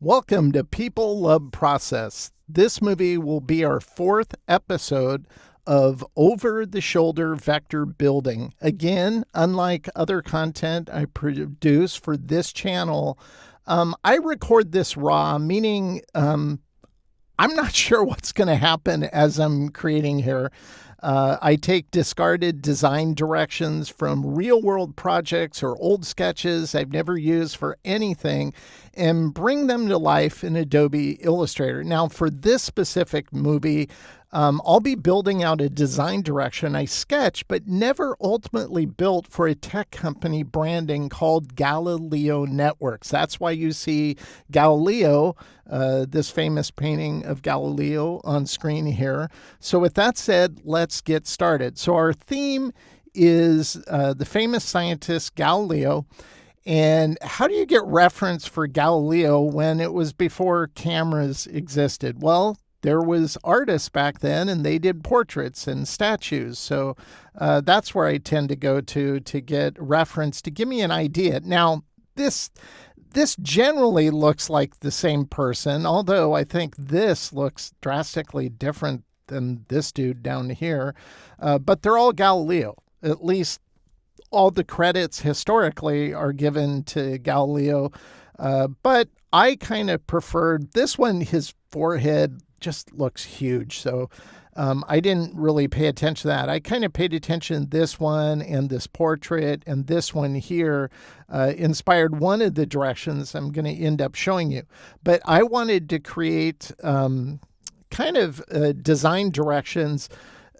Welcome to People Love Process. This movie will be our fourth episode of over-the-shoulder vector building. Again, unlike other content I produce for this channel, I record this raw, meaning I'm not sure what's going to happen as I'm creating here. I take discarded design directions from real-world projects or old sketches I've never used for anything and bring them to life in Adobe Illustrator. Now, for this specific movie, I'll be building out a design direction I sketched but never ultimately built for a tech company branding called Galileo Networks. That's why you see Galileo, this famous painting of Galileo on screen here. So with that said, let's get started. So our theme is the famous scientist Galileo. And how do you get reference for Galileo when it was before cameras existed? Well, there was artists back then, and they did portraits and statues. So that's where I tend to go to get reference, to give me an idea. Now, this generally looks like the same person, although I think this looks drastically different than this dude down here. But they're all Galileo. At least all the credits historically are given to Galileo. But I kind of preferred this one. His forehead just looks huge. So I didn't really pay attention to that. I kind of paid attention to this one and this portrait, and this one here inspired one of the directions I'm going to end up showing you. But I wanted to create kind of design directions.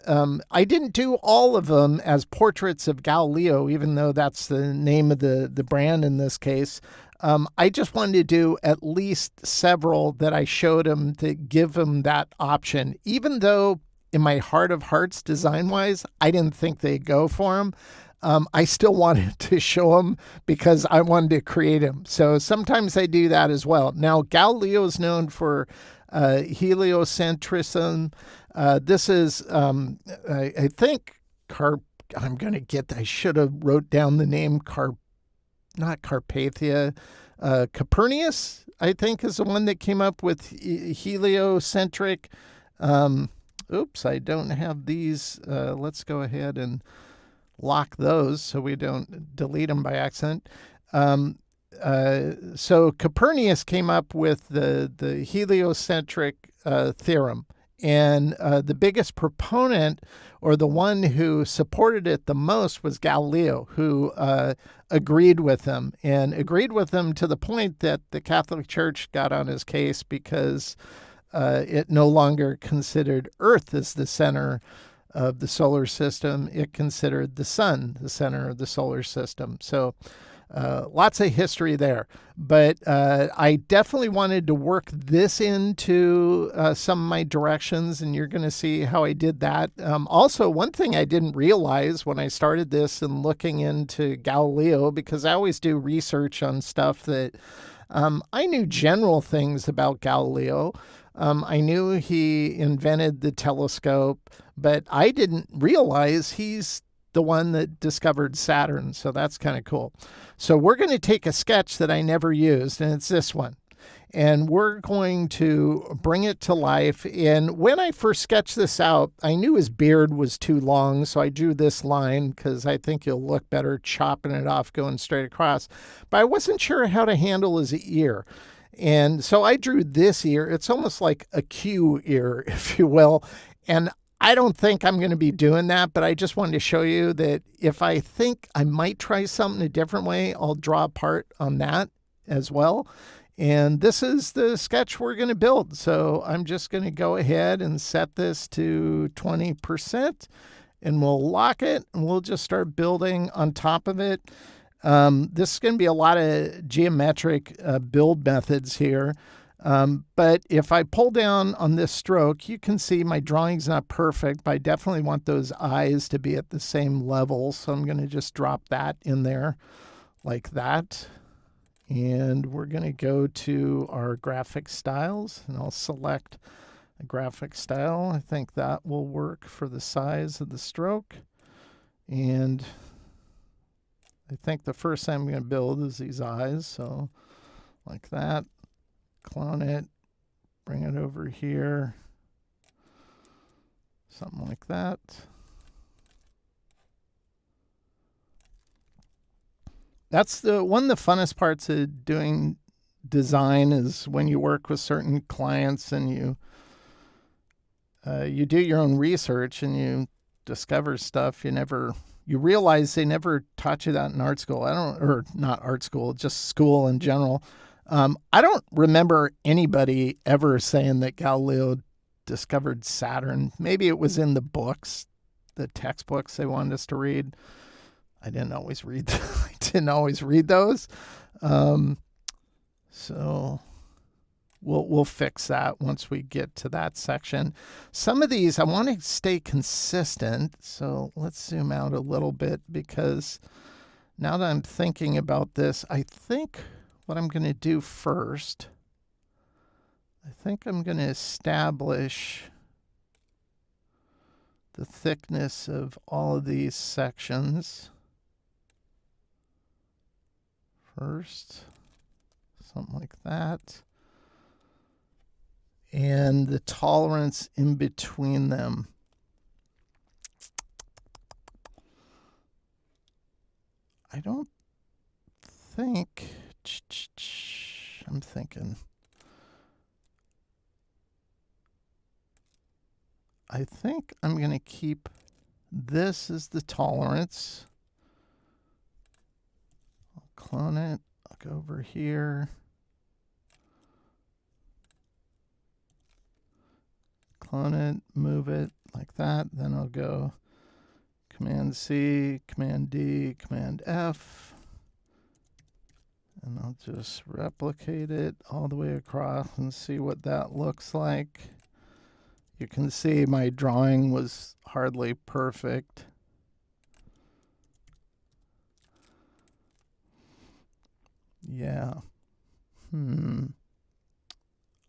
I didn't do all of them as portraits of Galileo, even though that's the name of the brand in this case. I just wanted to do at least several that I showed him to give him that option, even though in my heart of hearts, design-wise, I didn't think they'd go for him. I still wanted to show him because I wanted to create him. So sometimes I do that as well. Now, Galileo is known for heliocentrism. This is, I think, I should have wrote down the name not Carpathia. Copernicus, I think, is the one that came up with heliocentric. Oops, I don't have these. Let's go ahead and lock those so we don't delete them by accident. So Copernicus came up with the heliocentric theorem. And the biggest proponent, or the one who supported it the most, was Galileo, who agreed with him, and agreed with him to the point that the Catholic Church got on his case because it no longer considered Earth as the center of the solar system. It considered the sun the center of the solar system. So lots of history there. But I definitely wanted to work this into some of my directions, and you're going to see how I did that. Also, one thing I didn't realize when I started this and looking into Galileo, because I always do research on stuff that I knew general things about Galileo. I knew he invented the telescope, but I didn't realize he's the one that discovered Saturn. So that's kind of cool. So we're going to take a sketch that I never used, and it's this one. And we're going to bring it to life. And when I first sketched this out, I knew his beard was too long, so I drew this line because I think he'll look better chopping it off going straight across. But I wasn't sure how to handle his ear. And so I drew this ear. It's almost like a Q ear, if you will. And I don't think I'm going to be doing that, but I just wanted to show you that if I think I might try something a different way, I'll draw a part on that as well. And this is the sketch we're going to build. So I'm just going to go ahead and set this to 20%, and we'll lock it, and we'll just start building on top of it. This is going to be a lot of geometric build methods here. But if I pull down on this stroke, you can see my drawing's not perfect, but I definitely want those eyes to be at the same level. So I'm going to just drop that in there like that. And we're going to go to our graphic styles, and I'll select a graphic style. I think that will work for the size of the stroke. And I think the first thing I'm going to build is these eyes. So like that. clone it, bring it over here, something like that. That's one of the funnest parts of doing design is when you work with certain clients and you do your own research and you discover stuff you realize they never taught you that in art school. Or not art school, just school in general. I don't remember anybody ever saying that Galileo discovered Saturn. Maybe it was in the books, the textbooks they wanted us to read. I didn't always read. I didn't always read those. So we'll fix that once we get to that section. Some of these I want to stay consistent. So let's zoom out a little bit because now that I'm thinking about this, I think what I'm going to do first, I think I'm going to establish the thickness of all of these sections first, something like that, and the tolerance in between them. I don't think, I'm thinking, I think I'm going to keep this as the tolerance. I'll clone it. I'll go over here. Clone it, move it like that. Then I'll go Command C, Command D, Command F. And I'll just replicate it all the way across and see what that looks like. You can see my drawing was hardly perfect. Yeah.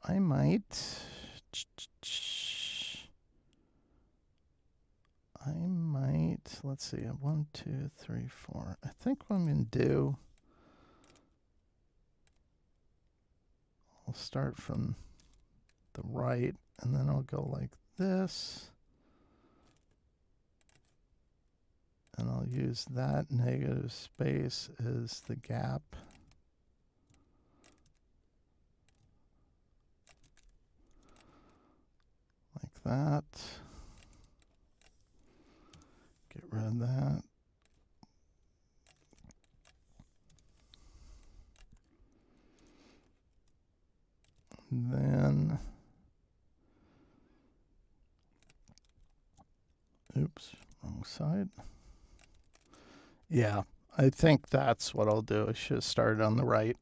I might. Let's see. 1, 2, 3, 4. I think what I'm going to do, I'll start from the right, and then I'll go like this. And I'll use that negative space as the gap. Like that. Get rid of that. And then, oops, wrong side. Yeah, I think that's what I'll do. I should have started on the right.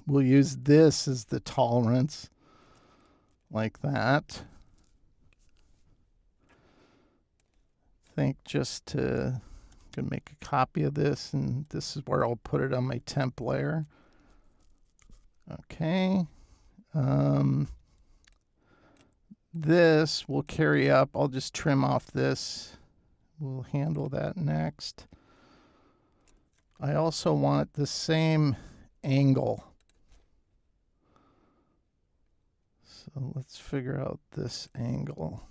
We'll use this as the tolerance, like that. I think just to gonna make a copy of this, and this is where I'll put it on my temp layer. Okay. This will carry up. I'll just trim off this. We'll handle that next. I also want the same angle. So let's figure out this angle.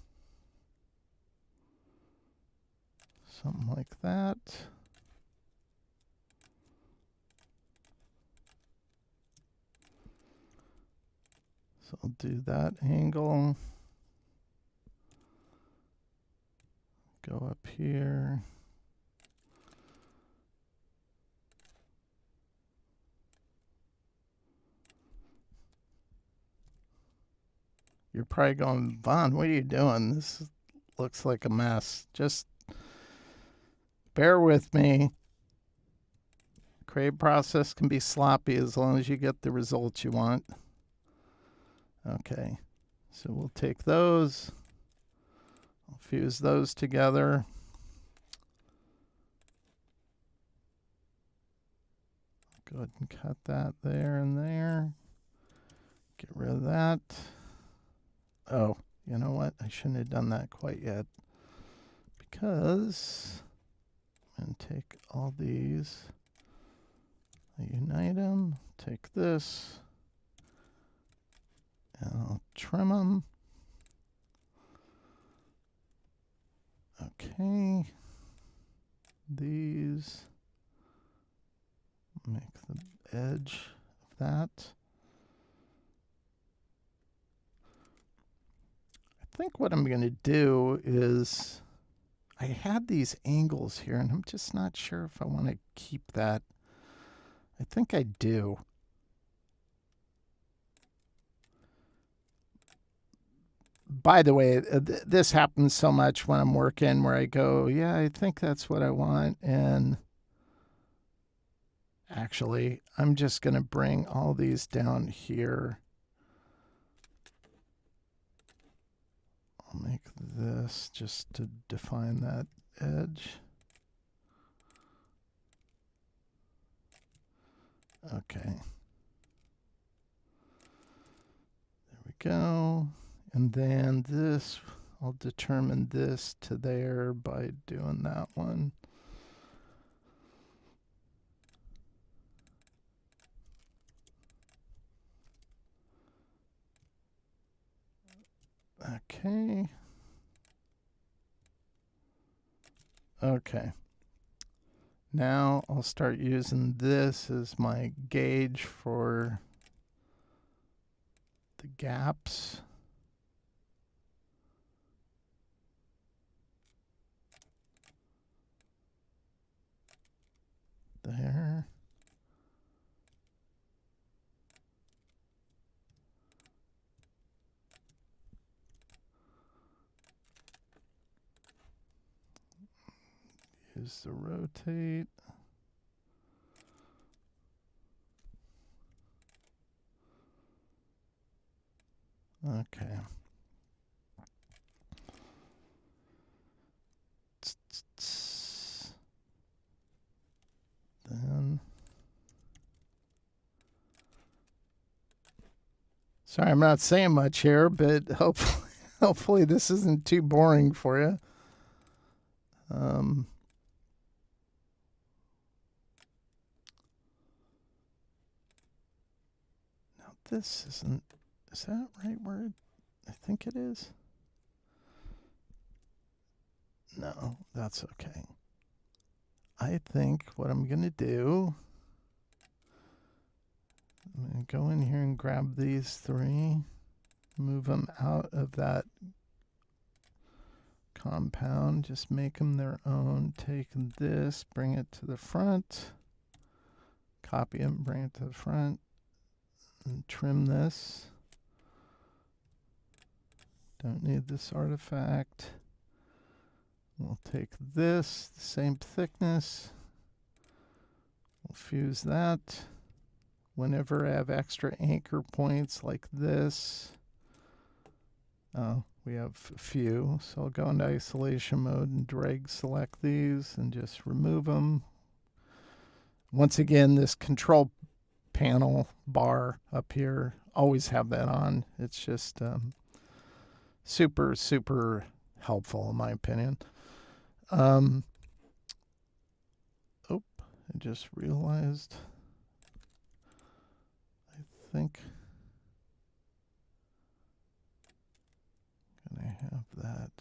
Something like that. So I'll do that angle. Go up here. You're probably going, Vaughn, what are you doing? This looks like a mess. Just bear with me. Create process can be sloppy as long as you get the results you want. Okay, so we'll take those. I'll fuse those together. Go ahead and cut that there and there. Get rid of that. Oh, you know what? I shouldn't have done that quite yet, because I'm going to take all these, I unite them, take this, And I'll trim them. Okay. These. Make the edge of that. I think what I'm going to do is, I had these angles here and I'm just not sure if I want to keep that. I think I do. By the way, this happens so much when I'm working where I go, yeah, I think that's what I want. And actually, I'm just going to bring all these down here. I'll make this just to define that edge. Okay. There we go. And then this, I'll determine this to there by doing that one. Okay. Okay. Now I'll start using this as my gauge for the gaps. There. Use the rotate. Okay. Then. Sorry, I'm not saying much here, but hopefully this isn't too boring for you. Now this isn't, is that right word? I think it is. No, that's okay. I think what I'm going to do, I'm going to go in here and grab these three, move them out of that compound, just make them their own. Take this, bring it to the front, copy it, bring it to the front, and trim this. Don't need this artifact. We'll take this, the same thickness. We'll fuse that. Whenever I have extra anchor points like this, we have a few. So I'll go into isolation mode and drag select these and just remove them. Once again, this control panel bar up here, always have that on. It's just super, super helpful in my opinion. Oh, I just realized, I think I'm gonna have that.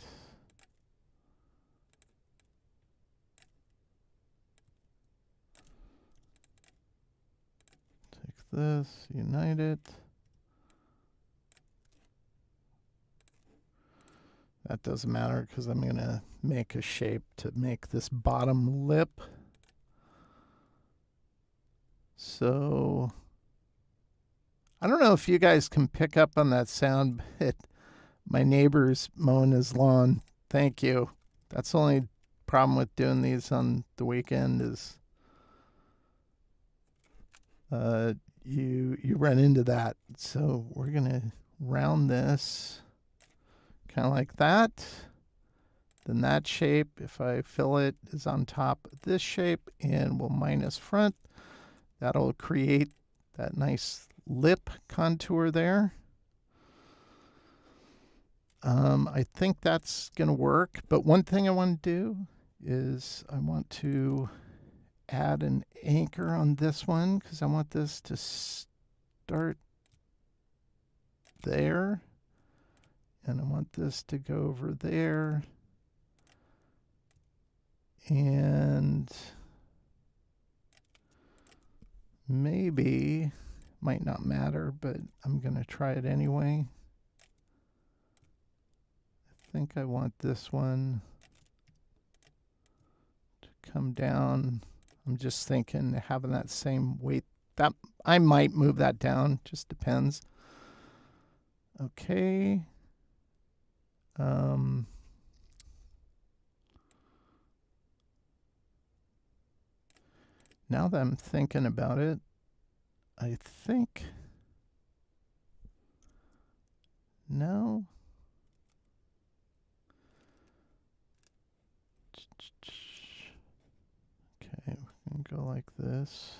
Take this, unite it. That doesn't matter because I'm going to make a shape to make this bottom lip. So I don't know if you guys can pick up on that sound, but my neighbor's mowing his lawn. Thank you. That's the only problem with doing these on the weekend is you run into that. So we're going to round this. Kind of like that. Then that shape, if I fill it, is on top of this shape, and we'll minus front. That'll create that nice lip contour there. I think that's going to work. But one thing I want to do is I want to add an anchor on this one because I want this to start there. And I want this to go over there. And maybe, might not matter, but I'm going to try it anyway. I think I want this one to come down. I'm just thinking having that same weight. That I might move that down, just depends. Okay. Now that I'm thinking about it, I think, no. Okay, we're going to go like this.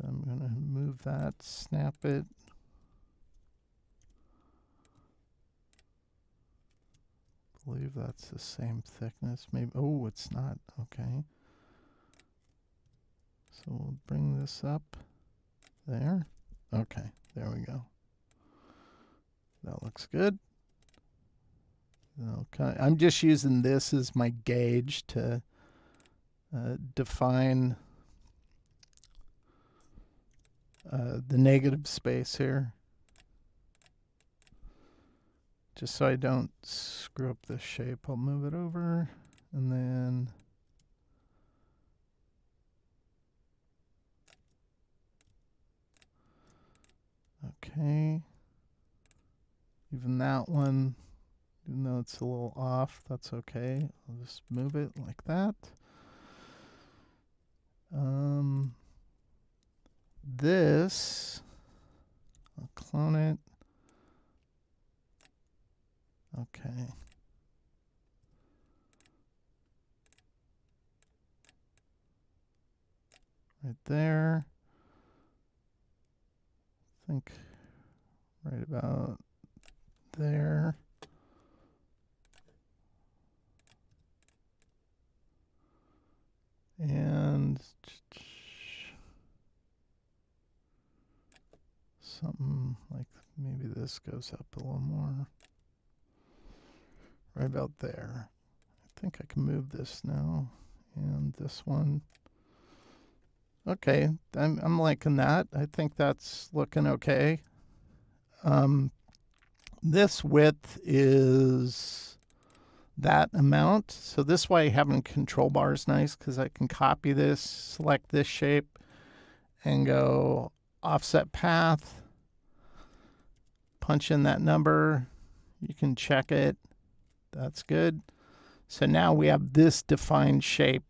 I'm going to move that, snap it. I believe that's the same thickness. Maybe, oh, it's not. Okay. So we'll bring this up there. Okay, there we go. That looks good. Okay, I'm just using this as my gauge to define the negative space here. Just so I don't screw up the shape, I'll move it over and then okay. Even that one, even though it's a little off, that's okay. I'll just move it like that. This, I'll clone it. Okay. Right there. I think right about there. And something like maybe this goes up a little more. Right about there. I think I can move this now. And this one. Okay, I'm liking that. I think that's looking okay. This width is that amount. So this way having control bar is nice because I can copy this, select this shape, and go offset path, punch in that number. You can check it. That's good. So now we have this defined shape.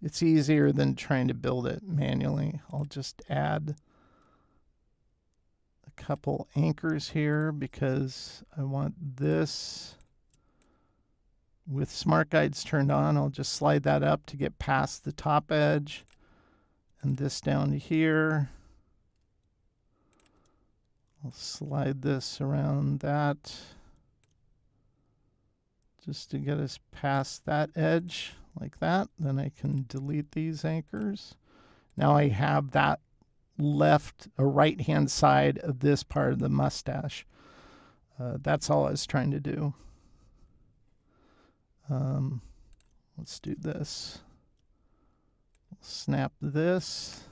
It's easier than trying to build it manually. I'll just add a couple anchors here because I want this. With Smart Guides turned on, I'll just slide that up to get past the top edge. And this down to here. I'll slide this around that just to get us past that edge like that. Then I can delete these anchors. Now I have that left or right-hand side of this part of the mustache. That's all I was trying to do. Let's do this. Snap this.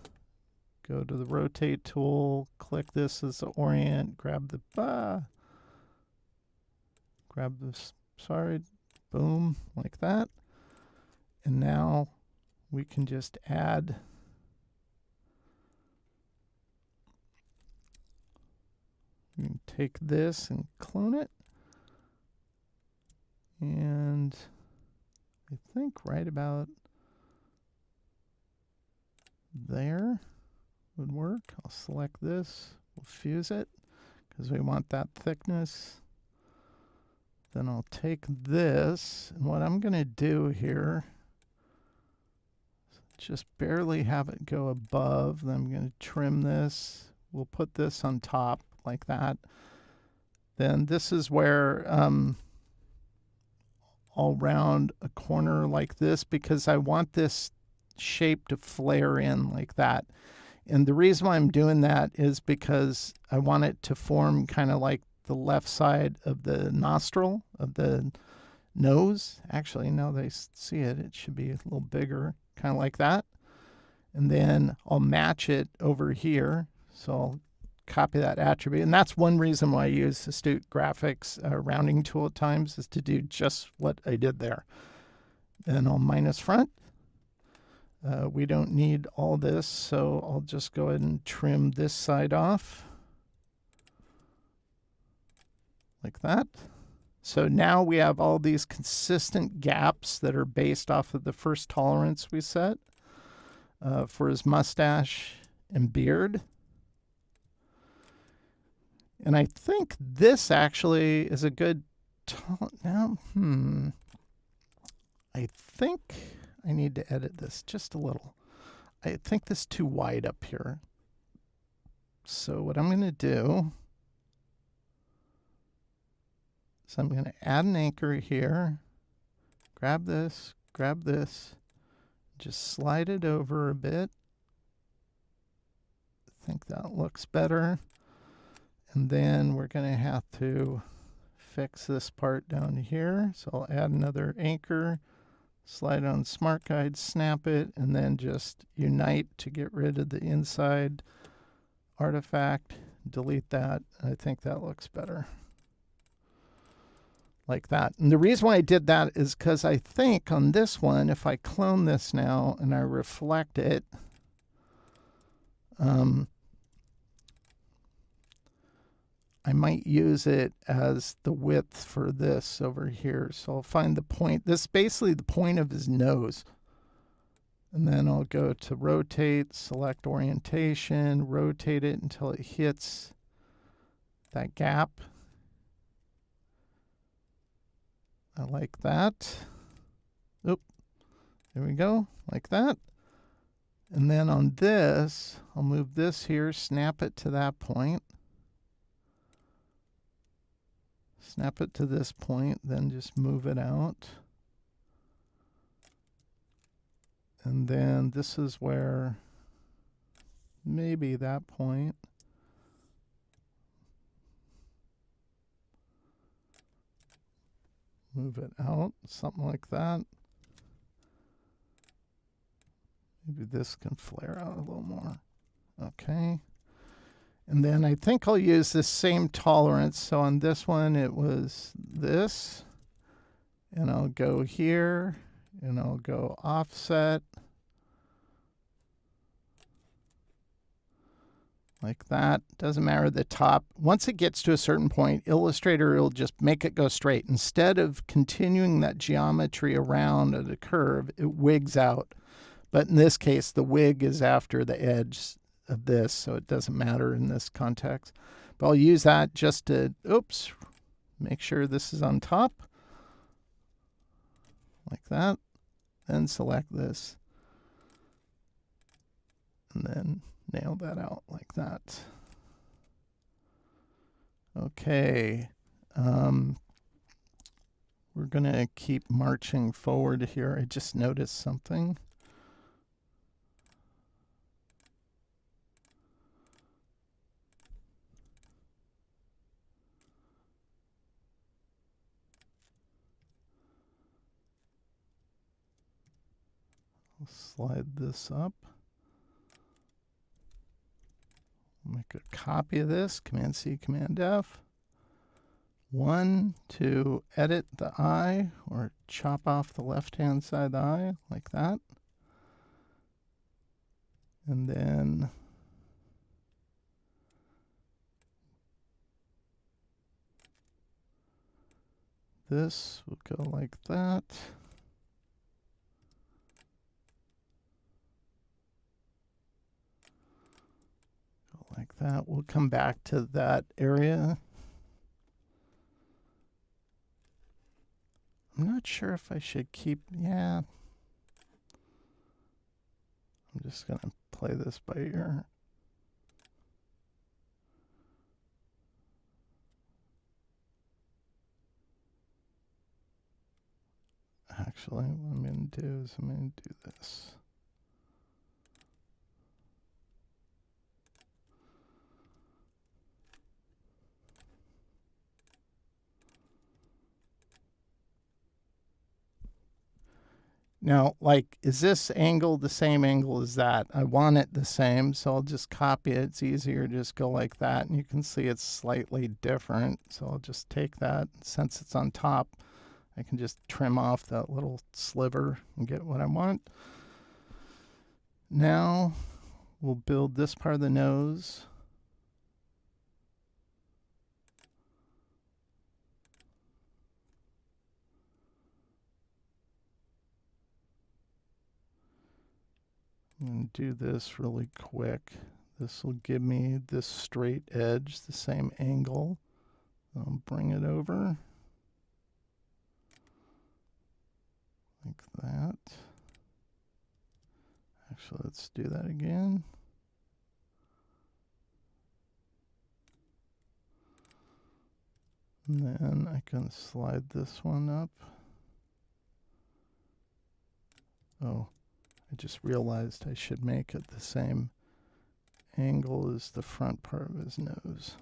Go to the rotate tool. Click this as the orient. Grab the grab this side. Boom, like that. And now we can just add you can take this and clone it. And I think right about there would work. I'll select this. We'll fuse it because we want that thickness. Then I'll take this, and what I'm going to do here is just barely have it go above. Then I'm going to trim this. We'll put this on top like that. Then this is where I'll round a corner like this because I want this shape to flare in like that. And the reason why I'm doing that is because I want it to form kind of like the left side of the nostril of the nose. Actually, now that I see it, it should be a little bigger, kind of like that. And then I'll match it over here. So I'll copy that attribute. And that's one reason why I use Astute Graphics rounding tool at times, is to do just what I did there. Then I'll minus front. We don't need all this, so I'll just go ahead and trim this side off. Like that. So now we have all these consistent gaps that are based off of the first tolerance we set for his mustache and beard. And I think this actually is a good now. I think I need to edit this just a little. I think this is too wide up here. So what I'm going to do is I'm going to add an anchor here. Grab this, just slide it over a bit. I think that looks better. And then we're going to have to fix this part down here. So I'll add another anchor, slide on Smart Guide, snap it, and then just unite to get rid of the inside artifact. Delete that. I think that looks better. Like that. And the reason why I did that is because I think on this one, if I clone this now and I reflect it, I might use it as the width for this over here. So I'll find the point. This is basically the point of his nose. And then I'll go to rotate, select orientation, rotate it until it hits that gap. I like that. Oop, there we go, like that. And then on this, I'll move this here, snap it to that point. Snap it to this point, then just move it out. And then this is where maybe that point. Move it out, something like that. Maybe this can flare out a little more. Okay. And then I think I'll use this same tolerance. So on this one, it was this. And I'll go here, and I'll go offset. Like that. Doesn't matter the top. Once it gets to a certain point, Illustrator will just make it go straight. Instead of continuing that geometry around at a curve, it wigs out. But in this case, the wig is after the edge of this, so it doesn't matter in this context. But I'll use that just to, oops, make sure this is on top. Like that. Then select this. And then nail that out like that. Okay. We're going to keep marching forward here. I just noticed something. I'll slide this up. Make a copy of this, Command C, Command F. One to edit the eye or chop off the left-hand side of the eye like that. And then this will go like that. Like that. We'll come back to that area. I'm not sure if I should keep, yeah. I'm just going to play this by ear. Actually, what I'm going to do is I'm going to do this. Now, like, is this angle the same angle as that? I want it the same, so I'll just copy it. It's easier to just go like that, and you can see it's slightly different. So I'll just take that. Since it's on top, I can just trim off that little sliver and get what I want. Now we'll build this part of the nose. I'm going to do this really quick. This will give me this straight edge, the same angle. I'll bring it over like that. Actually, let's do that again. And then I can slide this one up. Oh, I just realized I should make it the same angle as the front part of his nose.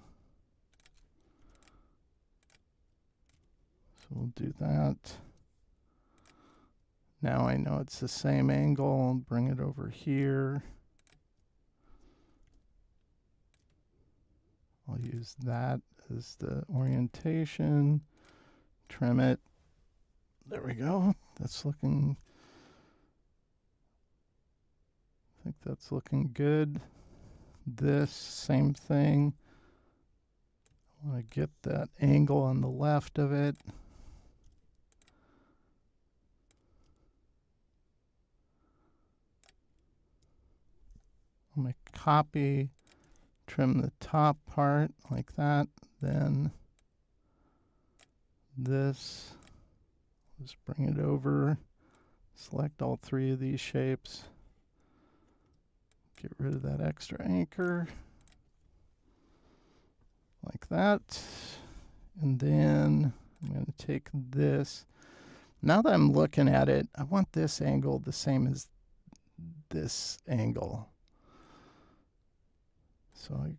So we'll do that. Now I know it's the same angle. I'll bring it over here. I'll use that as the orientation. Trim it. There we go. That's looking, I think that's looking good. This, same thing. I want to get that angle on the left of it. I'm going to copy, trim the top part like that. Then this, just bring it over, select all three of these shapes, get rid of that extra anchor like that. And then I'm going to take this. Now that I'm looking at it, I want this angle the same as this angle. So I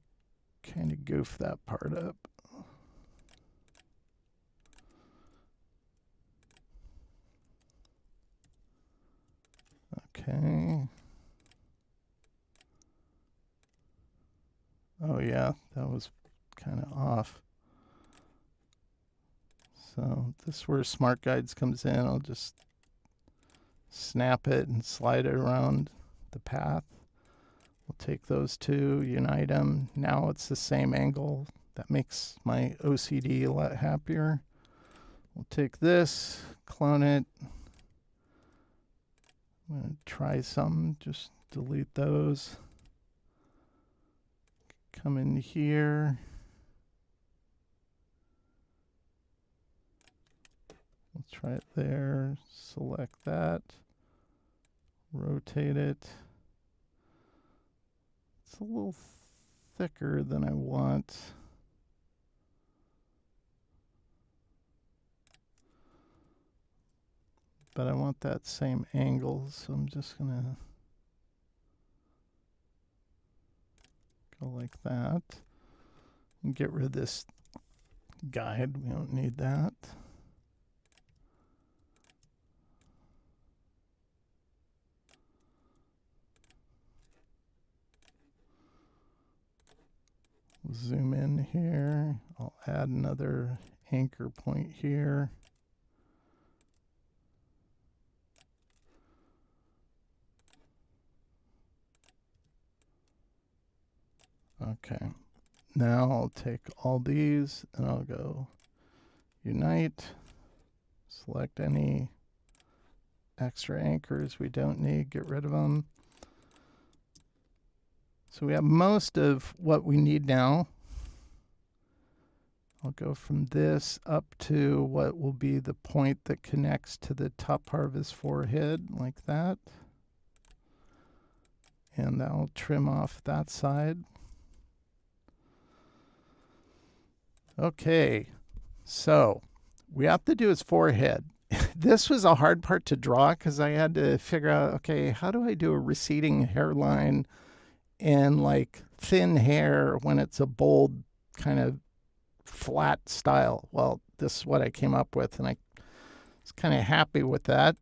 kind of goof that part up. Okay. Oh yeah, that was kind of off. So this is where Smart Guides comes in. I'll just snap it and slide it around the path. We'll take those two, unite them. Now it's the same angle. That makes my OCD a lot happier. We'll take this, clone it. I'm going to try some, just delete those. Come in here. We'll try it there. Select that. Rotate it. It's a little thicker than I want. But I want that same angle, so I'm just going to go like that. And get rid of this guide. We don't need that. Zoom in here. I'll add another anchor point here. Okay. Now I'll take all these and I'll go unite. Select any extra anchors we don't need, get rid of them. So we have most of what we need now. I'll go from this up to what will be the point that connects to the top part of his forehead, like that. And I'll trim off that side. Okay, so we have to do his forehead. This was a hard part to draw because I had to figure out, okay, how do I do a receding hairline and like thin hair when it's a bold kind of flat style? Well, this is what I came up with, and I was kind of happy with that.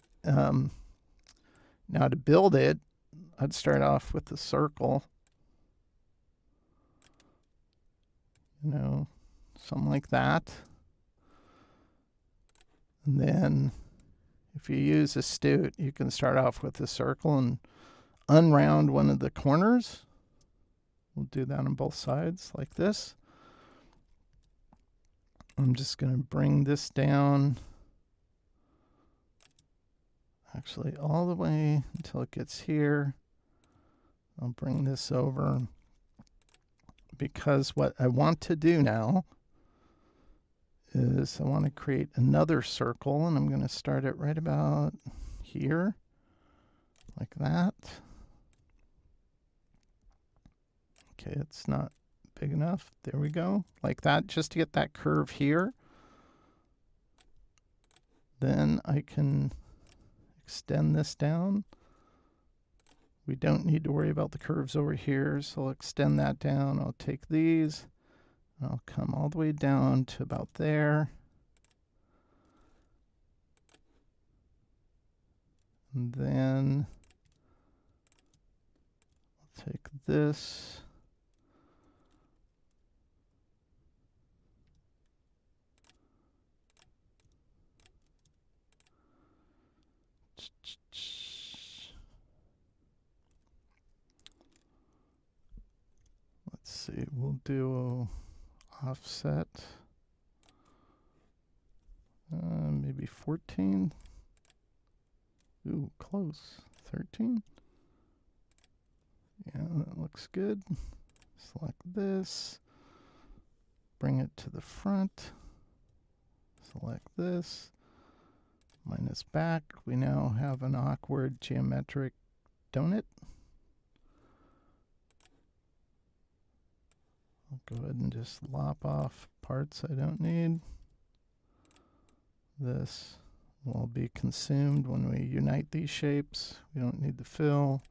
Now to build it, I'd start off with the circle. You know, something like that. And then if you use Astute, you can start off with the circle and unround one of the corners. We'll do that on both sides like this. I'm just going to bring this down, actually all the way until it gets here. I'll bring this over because what I want to do now is I want to create another circle, and I'm going to start it right about here, like that. Okay, it's not big enough. There we go, like that, just to get that curve here. Then I can extend this down. We don't need to worry about the curves over here, so I'll extend that down. I'll take these, and I'll come all the way down to about there. And then I'll take this. Let's see, we'll do offset, maybe 14. Ooh, close. 13. Yeah, that looks good. Select this. Bring it to the front. Select this. Minus back. We now have an awkward geometric donut. I'll go ahead and just lop off parts I don't need. This will be consumed when we unite these shapes. We don't need the fill.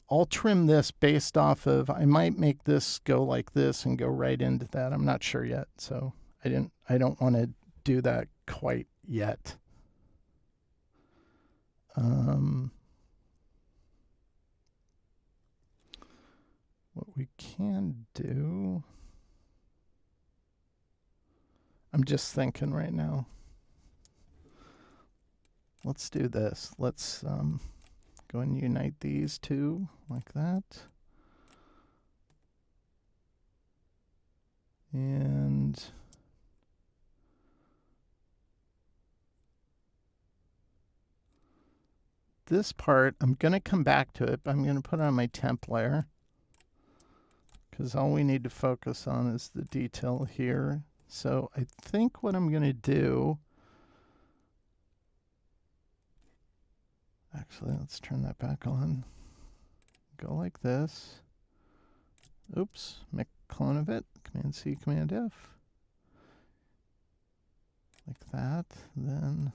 I'll trim this based off of, I might make this go like this and go right into that. I'm not sure yet, so I don't want to do that quite yet. What we can do, I'm just thinking right now. Let's do this. Let's go and unite these two like that. And this part, I'm going to come back to it, but I'm going to put it on my temp layer because all we need to focus on is the detail here. So I think what I'm going to do, actually, let's turn that back on. Go like this. Oops, make a clone of it. Command C, Command F. Like that. Then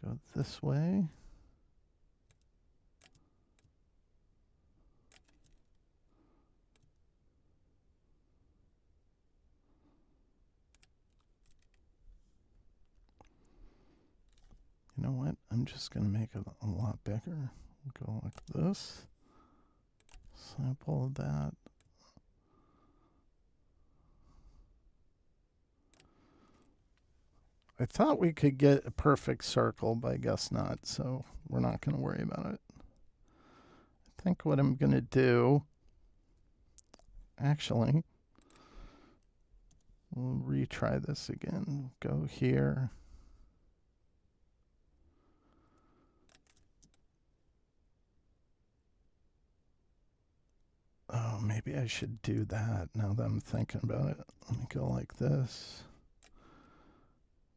go this way. You know what? I'm just going to make it a lot bigger. Go like this. Sample that. I thought we could get a perfect circle, but I guess not, so we're not going to worry about it. I think what I'm going to do, actually, we'll retry this again. Go here. Oh, maybe I should do that now that I'm thinking about it. Let me go like this.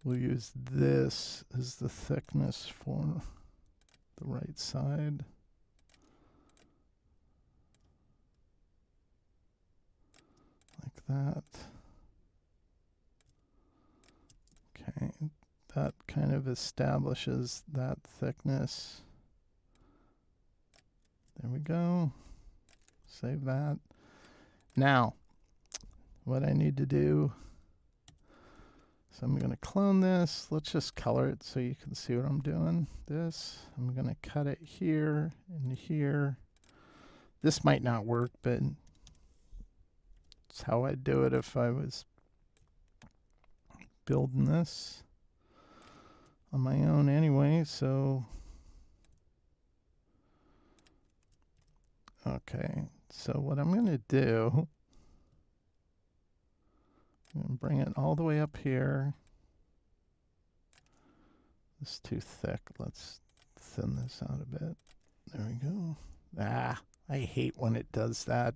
We'll use this as the thickness for the right side. Like that. Okay, that kind of establishes that thickness. There we go. Save that. Now, what I need to do, So I'm going to clone this. Let's just color it so you can see what I'm doing. This, I'm going to cut it here and here. This might not work, but it's how I'd do it if I was building this on my own anyway. So, okay. So what I'm going to do, I'm going to bring it all the way up here. It's too thick. Let's thin this out a bit. There we go. Ah, I hate when it does that.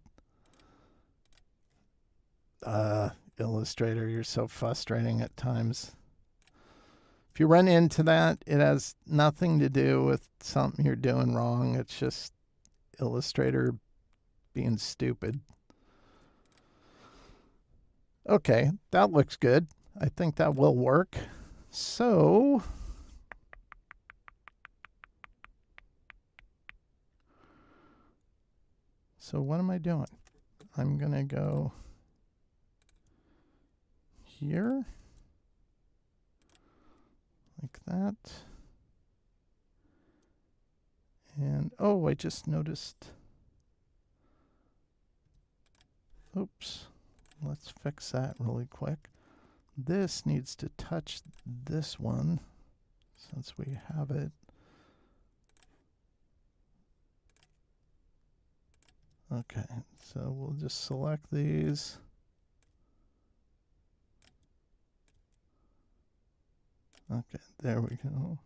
Illustrator, you're so frustrating at times. If you run into that, it has nothing to do with something you're doing wrong. It's just Illustrator being stupid. Okay, that looks good. I think that will work. So what am I doing? I'm going to go here, like that. And, oh, I just noticed. Oops. Let's fix that really quick. This needs to touch this one since we have it. Okay, so we'll just select these. Okay, there we go.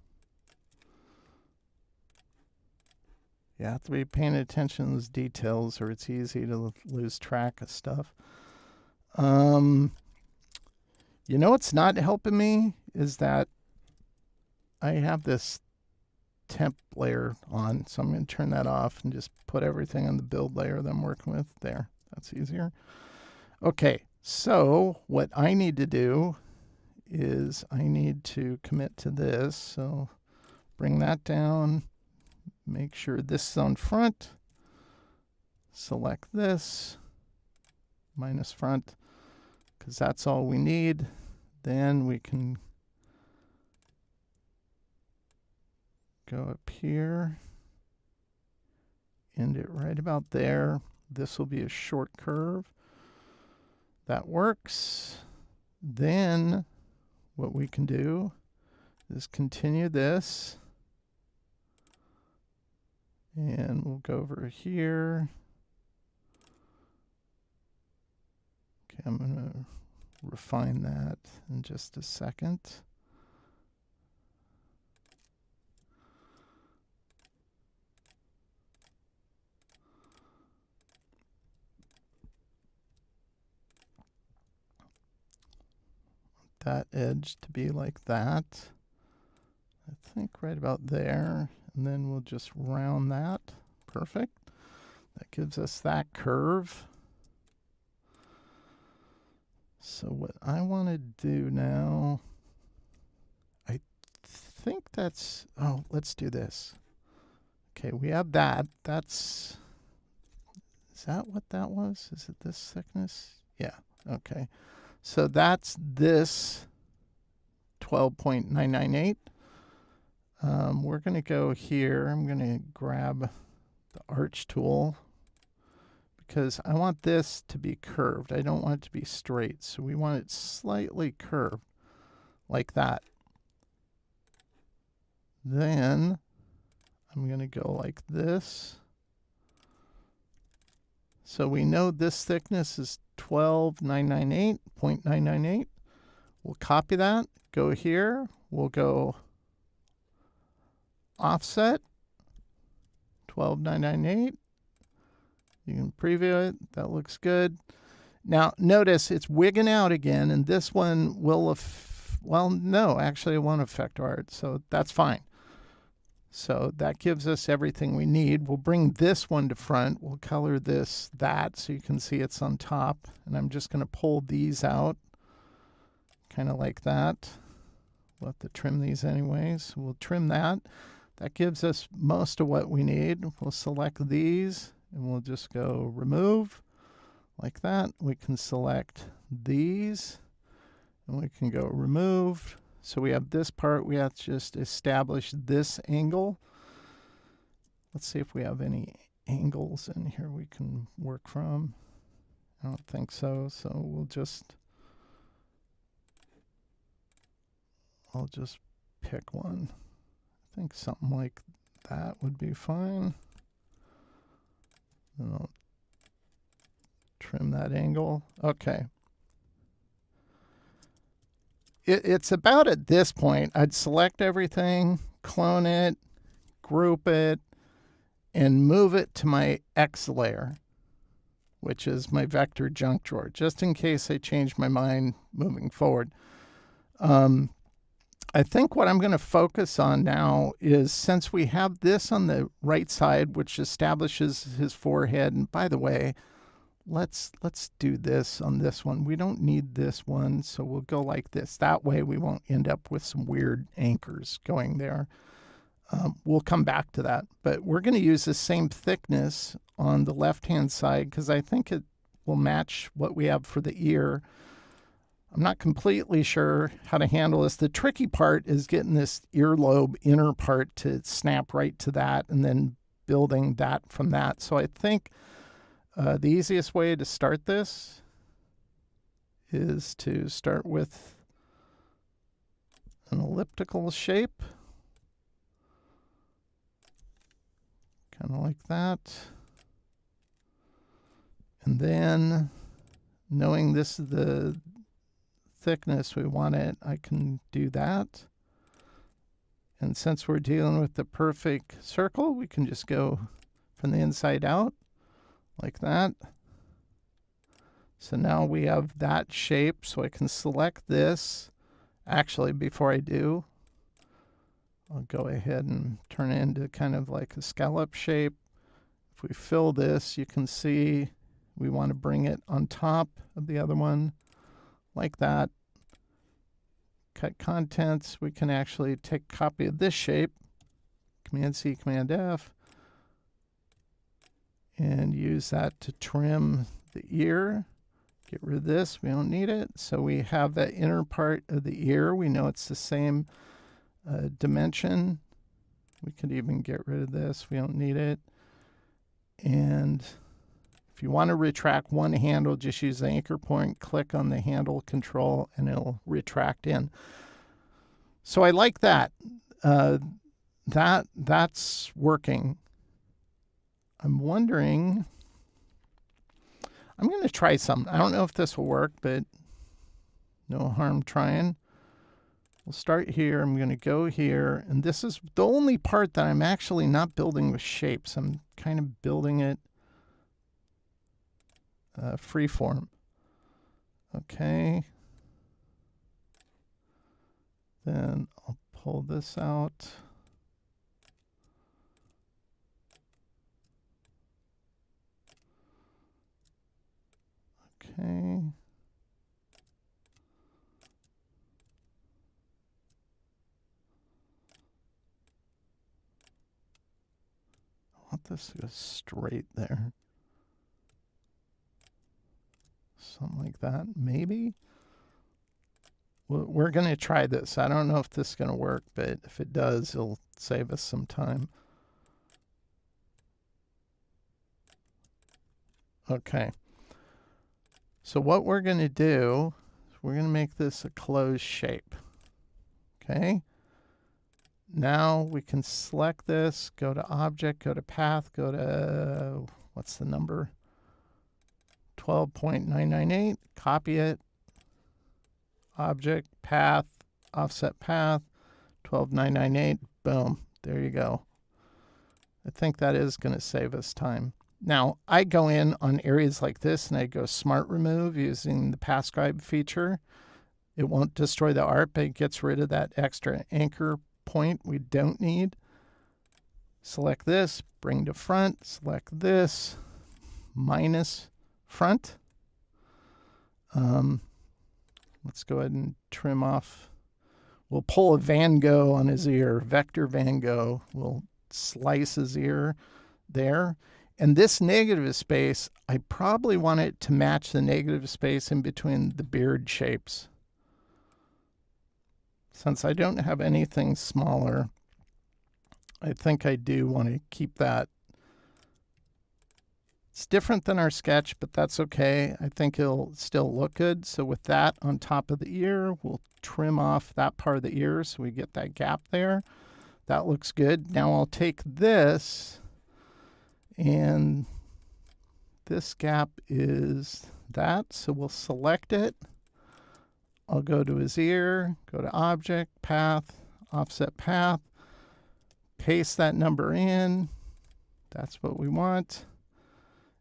You have to be paying attention to those details or it's easy to lose track of stuff. You know what's not helping me is that I have this temp layer on, so I'm going to turn that off and just put everything on the build layer that I'm working with. There, that's easier. Okay, so what I need to do is I need to commit to this. So bring that down, make sure this is on front, select this, minus front, because that's all we need. Then we can go up here, end it right about there. This will be a short curve. That works. Then what we can do is continue this. And we'll go over here. Okay, I'm going to refine that in just a second. That edge to be like that. I think right about there. And then we'll just round that. Perfect. That gives us that curve. So what I want to do now, I think that's, oh, let's do this. Okay, we have that. That's, is that what that was? Is it this thickness? Yeah, okay. So that's this 12.998. We're going to go here. I'm going to grab the arch tool because I want this to be curved. I don't want it to be straight. So we want it slightly curved like that. Then I'm going to go like this. So we know this thickness is 12.998. We'll copy that, go here. We'll go offset 12.998. You can preview it. That looks good. Now notice it's wigging out again, and this one will, well, no, actually it won't affect art, so that's fine. So that gives us everything we need. We'll bring this one to front. We'll color this that so you can see it's on top. And I'm just going to pull these out, kind of like that. We'll have to trim these anyways. We'll trim that. That gives us most of what we need. We'll select these and we'll just go remove like that. We can select these And we can go remove. So we have this part. We have to just establish this angle. Let's see if we have any angles in here we can work from. I don't think so. So I'll just pick one. I think something like that would be fine. And I'll trim that angle. Okay. It's about at this point, I'd select everything, clone it, group it, and move it to my X layer, which is my vector junk drawer, just in case I change my mind moving forward. I think what I'm going to focus on now is, since we have this on the right side, which establishes his forehead, and by the way, let's do this on this one. We don't need this one, so we'll go like this. That way we won't end up with some weird anchors going there. We'll come back to that, but we're going to use the same thickness on the left-hand side because I think it will match what we have for the ear. I'm not completely sure how to handle this. The tricky part is getting this earlobe inner part to snap right to that and then building that from that. So I think the easiest way to start this is to start with an elliptical shape. Kind of like that. And then, knowing this is the thickness we want it, I can do that. And since we're dealing with the perfect circle, we can just go from the inside out like that. So now we have that shape, so I can select this. Actually, before I do, I'll go ahead and turn it into kind of like a scallop shape. If we fill this, you can see we want to bring it on top of the other one like that. Cut contents. We can actually take a copy of this shape, Command C, Command F, and use that to trim the ear. Get rid of this. We don't need it. So we have that inner part of the ear. We know it's the same dimension. We could even get rid of this. We don't need it. And if you want to retract one handle, just use the anchor point, click on the handle control, and it'll retract in. So I like that. That's working. I'm wondering, I'm going to try something. I don't know if this will work, but no harm trying. We'll start here. I'm going to go here. And this is the only part that I'm actually not building with shapes. I'm kind of building it freeform. Okay. Then I'll pull this out. Okay. I want this to go straight there. Something like that, maybe. We're going to try this. I don't know if this is going to work, but if it does, it'll save us some time. Okay. So what we're going to do is we're going to make this a closed shape. Okay. Now we can select this, go to Object, go to Path, go to, what's the number? 12.998, copy it, Object, Path, Offset Path, 12.998, boom, there you go. I think that is going to save us time. Now, I go in on areas like this and I go Smart Remove using the Path Scribe feature. It won't destroy the art, but it gets rid of that extra anchor point we don't need. Select this, bring to front, select this, minus front. Let's go ahead and trim off. We'll pull a Van Gogh on his ear, vector Van Gogh. We'll slice his ear there. And this negative space, I probably want it to match the negative space in between the beard shapes. Since I don't have anything smaller, I think I do want to keep that. It's different than our sketch, but that's okay. I think it'll still look good. So with that on top of the ear, we'll trim off that part of the ear so we get that gap there. That looks good. Now I'll take this, and this gap is that. So we'll select it. I'll go to his ear, go to Object, Path, Offset Path, paste that number in. That's what we want.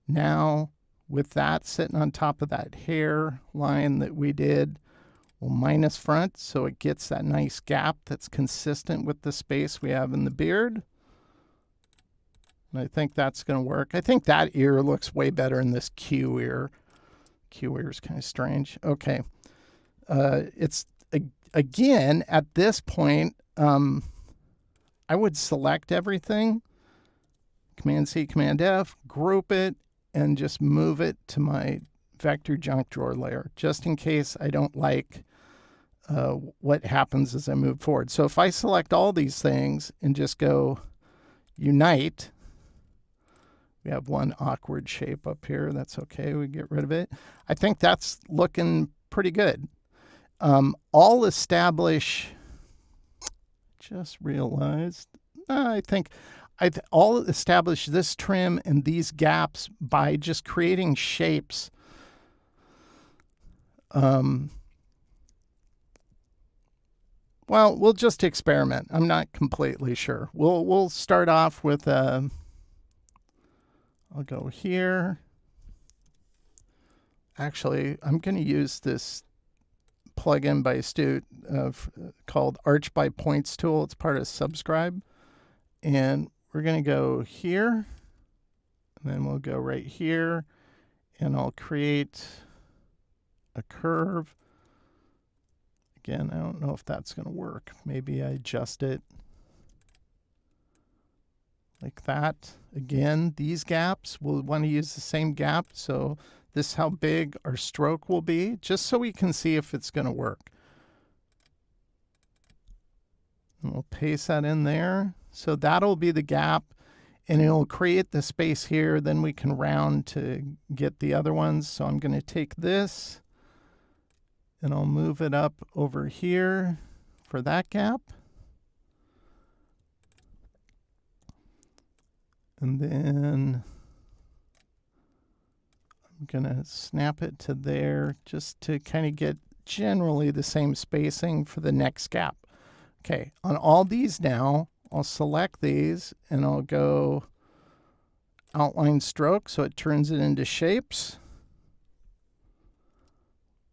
Now, with that sitting on top of that hair line that we did, we'll minus front so it gets that nice gap that's consistent with the space we have in the beard. And I think that's going to work. I think that ear looks way better in this Q ear. Q ear is kind of strange. Okay. It's, again, at this point, I would select everything, Command-C, Command-F, group it, and just move it to my vector junk drawer layer, just in case I don't like what happens as I move forward. So if I select all these things and just go Unite, we have one awkward shape up here. That's okay. We get rid of it. I think that's looking pretty good. I'll establish, just realized, I think I'll establish this trim and these gaps by just creating shapes. Well, we'll just experiment. I'm not completely sure. We'll start off with I'll go here. Actually, I'm going to use this plugin by Astute called Arch by Points tool. It's part of Subscribe. And we're going to go here. And then we'll go right here. And I'll create a curve. Again, I don't know if that's going to work. Maybe I adjust it like that. Again, these gaps, we'll want to use the same gap. So this is how big our stroke will be, just so we can see if it's going to work. And we'll paste that in there. So that'll be the gap, and it'll create the space here. Then we can round to get the other ones. So I'm going to take this, and I'll move it up over here for that gap. And then I'm going to snap it to there just to kind of get generally the same spacing for the next gap. Okay, on all these now, I'll select these and I'll go outline stroke so it turns it into shapes.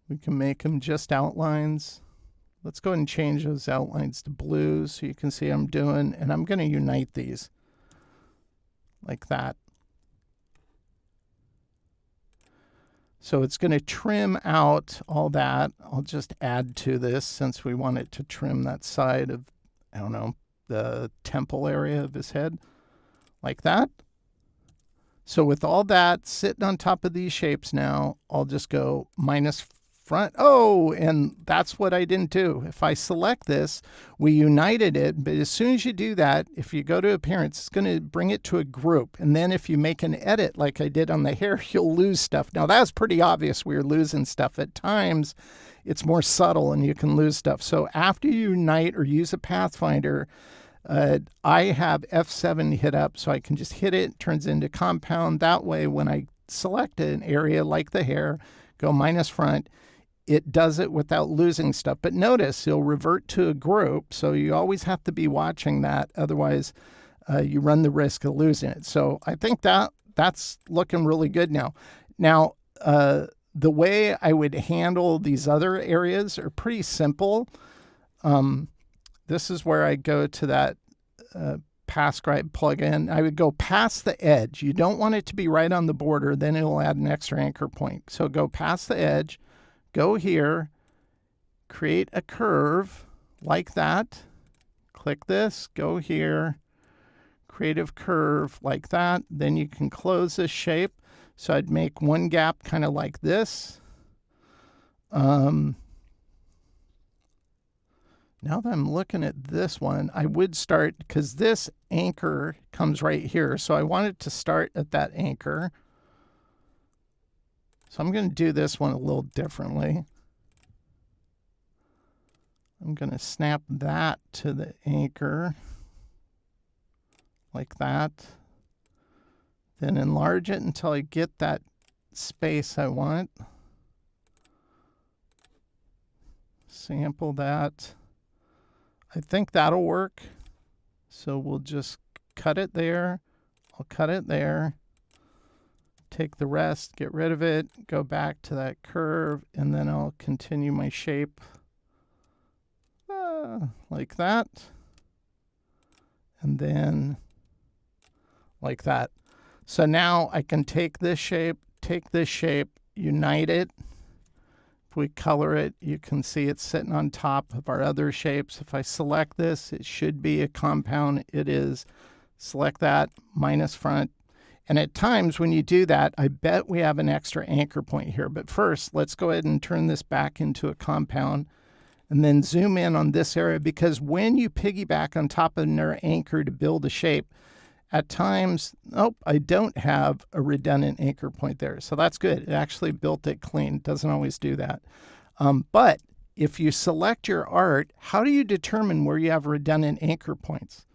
We can make them just outlines. Let's go ahead and change those outlines to blue so you can see what I'm doing. And I'm going to unite these like that. So it's going to trim out all that. I'll just add to this since we want it to trim that side of, I don't know, the temple area of his head like that. So with all that sitting on top of these shapes now, I'll just go minus front. Oh, and that's what I didn't do. If I select this, we united it, but as soon as you do that, if you go to appearance, it's going to bring it to a group. And then if you make an edit like I did on the hair, you'll lose stuff. Now that's pretty obvious we're losing stuff. At times, it's more subtle and you can lose stuff. So after you unite or use a pathfinder, I have F7 hit up so I can just hit it, turns into compound. That way, when I select an area like the hair, go minus front, it does it without losing stuff. But notice it'll revert to a group, so you always have to be watching that. Otherwise, you run the risk of losing it. So I think that's looking really good now. Now, the way I would handle these other areas are pretty simple. This is where I go to that PathScribe plugin. I would go past the edge. You don't want it to be right on the border. Then it'll add an extra anchor point. So go past the edge. Go here, create a curve like that. Click this, go here, create a curve like that. Then you can close this shape. So I'd make one gap kind of like this. Now that I'm looking at this one, I would start, because this anchor comes right here. So I want it to start at that anchor. So I'm going to do this one a little differently. I'm going to snap that to the anchor like that. Then enlarge it until I get that space I want. Sample that. I think that'll work. So we'll just cut it there. I'll cut it there. Take the rest, get rid of it, go back to that curve, and then I'll continue my shape like that. And then like that. So now I can take this shape, unite it. If we color it, you can see it's sitting on top of our other shapes. If I select this, it should be a compound. It is. Select that, minus front. And at times when you do that, I bet we have an extra anchor point here. But first, let's go ahead and turn this back into a compound and then zoom in on this area, because when you piggyback on top of another anchor to build a shape, at times, nope, I don't have a redundant anchor point there. So that's good. It actually built it clean. It doesn't always do that. But if you select your art, how do you determine where you have redundant anchor points?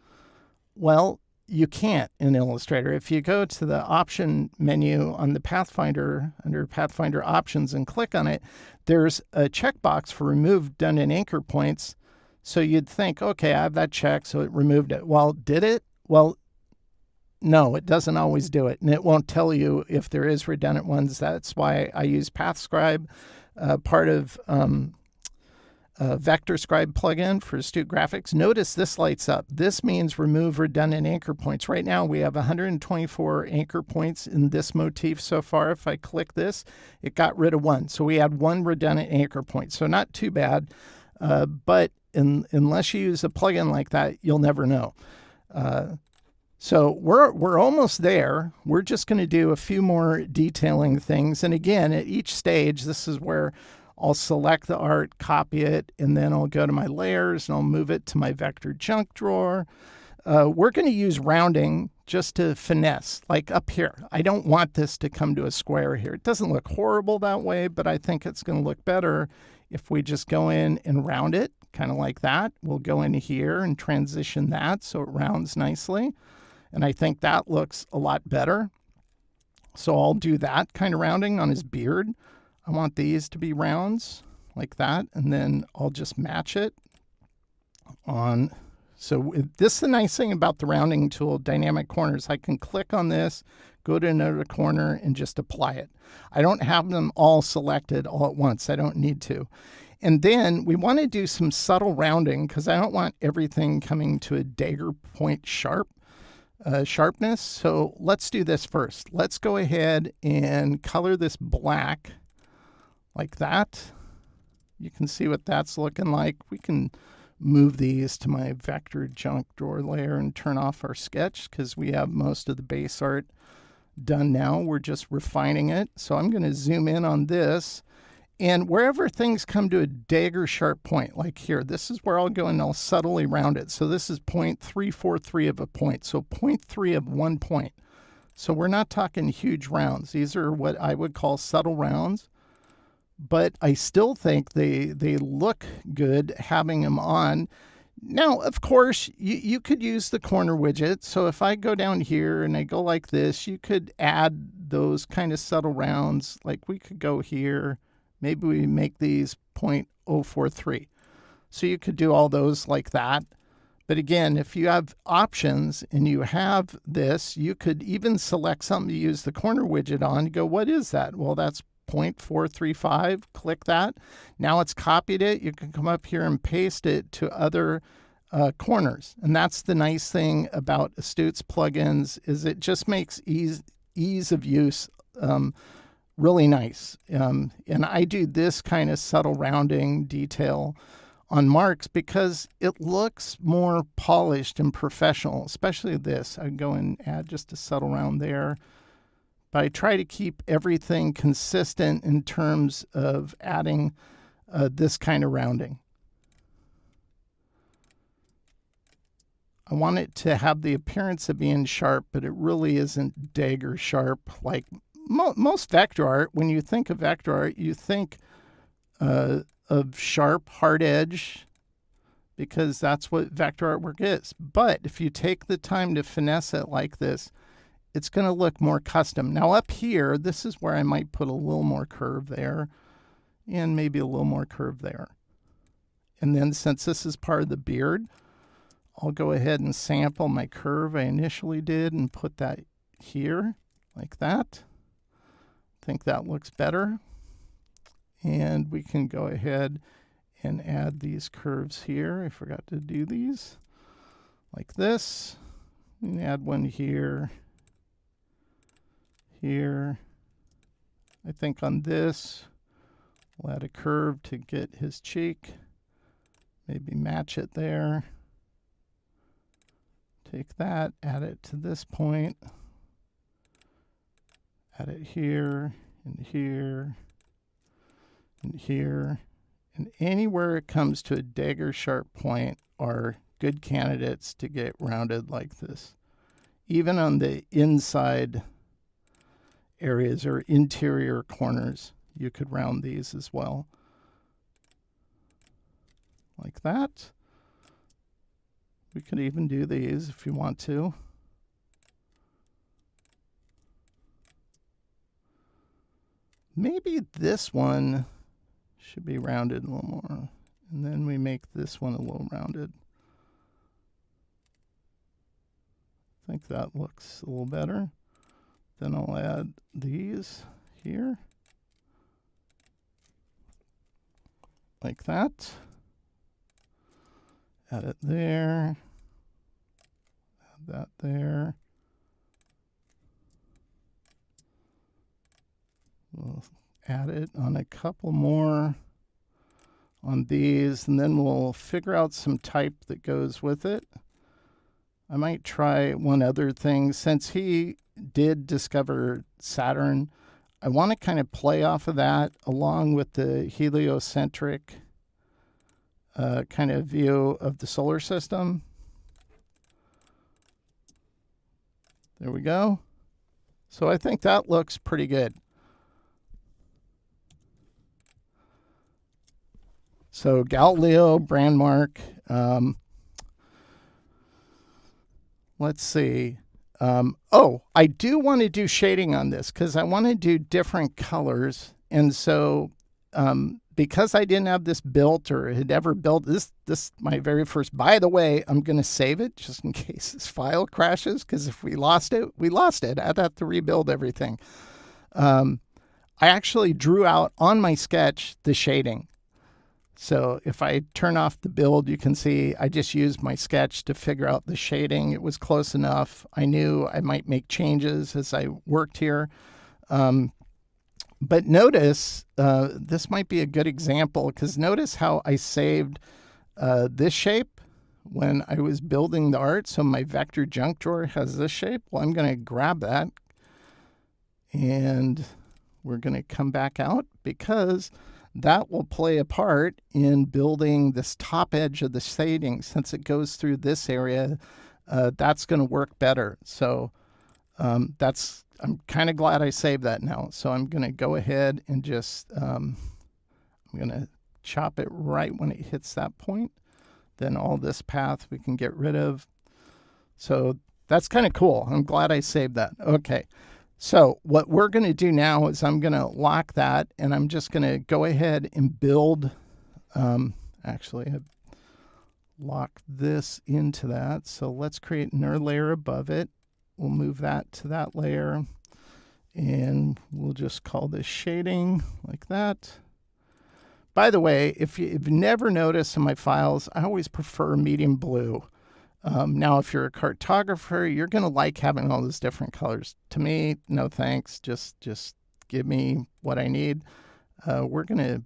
Well, you can't in Illustrator. If you go to the option menu on the Pathfinder, under Pathfinder options, and click on it, there's a checkbox for remove redundant anchor points. So you'd think, okay, I have that check, so it removed it. Well, did it? Well, no, it doesn't always do it, and it won't tell you if there is redundant ones. That's why I use PathScribe, part of Vector Scribe plugin for Astute Graphics. Notice this lights up. This means remove redundant anchor points. Right now we have 124 anchor points in this motif so far. If I click this, it got rid of one. So we had one redundant anchor point. So not too bad, but unless you use a plugin like that, you'll never know. So we're almost there. We're just going to do a few more detailing things. And again, at each stage, this is where I'll select the art, copy it, and then I'll go to my layers and I'll move it to my vector junk drawer. We're going to use rounding just to finesse, like up here. I don't want this to come to a square here. It doesn't look horrible that way, but I think it's going to look better if we just go in and round it, kind of like that. We'll go in here and transition that so it rounds nicely. And I think that looks a lot better. So I'll do that kind of rounding on his beard. I want these to be rounds like that, and then I'll just match it on. So this is the nice thing about the rounding tool, dynamic corners. I can click on this, go to another corner, and just apply it. I don't have them all selected all at once. I don't need to. And then we want to do some subtle rounding because I don't want everything coming to a dagger point sharpness. So let's do this first. Let's go ahead and color this black like that. You can see what that's looking like. We can move these to my vector junk drawer layer and turn off our sketch because we have most of the base art done now. We're just refining it. So I'm going to zoom in on this. And wherever things come to a dagger sharp point, like here, this is where I'll go and I'll subtly round it. So this is 0.343 of a point. So 0.3 of 1 point. So we're not talking huge rounds. These are what I would call subtle rounds. But I still think they look good having them on. Now, of course, you could use the corner widget. So if I go down here and I go like this, you could add those kind of subtle rounds. Like we could go here. Maybe we make these 0.043. So you could do all those like that. But again, if you have options and you have this, you could even select something to use the corner widget on. You go, what is that? Well, that's 0.435. Click that. Now it's copied it. You can come up here and paste it to other corners. And that's the nice thing about Astute's plugins is it just makes ease of use really nice. And I do this kind of subtle rounding detail on marks because it looks more polished and professional, especially this. I go and add just a subtle round there. But I try to keep everything consistent in terms of adding this kind of rounding. I want it to have the appearance of being sharp, but it really isn't dagger sharp. Like most vector art, when you think of vector art, you think of sharp, hard edge, because that's what vector artwork is. But if you take the time to finesse it like this, it's going to look more custom. Now up here, this is where I might put a little more curve there and maybe a little more curve there. And then since this is part of the beard, I'll go ahead and sample my curve I initially did and put that here like that. I think that looks better. And we can go ahead and add these curves here. I forgot to do these like this. And add one here, here. I think on this, we'll add a curve to get his cheek. Maybe match it there. Take that, add it to this point. Add it here, and here, and here. And anywhere it comes to a dagger sharp point are good candidates to get rounded like this. Even on the inside areas or interior corners, you could round these as well. Like that. We could even do these if you want to. Maybe this one should be rounded a little more. And then we make this one a little rounded. I think that looks a little better. Then I'll add these here. Like that. Add it there. Add that there. We'll add it on a couple more on these, and then we'll figure out some type that goes with it. I might try one other thing. Since he did discover Saturn, I want to kind of play off of that along with the heliocentric kind of view of the solar system. There we go. So I think that looks pretty good. So Galileo, brand mark. Let's see. Oh, I do want to do shading on this because I want to do different colors. And so because I didn't have this built or had ever built this my very first, by the way, I'm going to save it just in case this file crashes, because if we lost it, we lost it. I'd have to rebuild everything. I actually drew out on my sketch the shading. So if I turn off the build, you can see I just used my sketch to figure out the shading. It was close enough. I knew I might make changes as I worked here. But notice, this might be a good example, because notice how I saved this shape when I was building the art. So my vector junk drawer has this shape. Well, I'm going to grab that, and we're going to come back out, because that will play a part in building this top edge of the shading. Since it goes through this area, that's going to work better. So I'm kind of glad I saved that now. So I'm going to go ahead and just, I'm going to chop it right when it hits that point. Then all this path we can get rid of. So that's kind of cool. I'm glad I saved that. Okay. So what we're going to do now is I'm going to lock that, and I'm just going to go ahead and build. Actually, I've locked this into that. So let's create another layer above it. We'll move that to that layer, and we'll just call this shading like that. By the way, if you've never noticed in my files, I always prefer medium blue. Now, if you're a cartographer, you're going to like having all those different colors. To me, no thanks. Just give me what I need. We're going to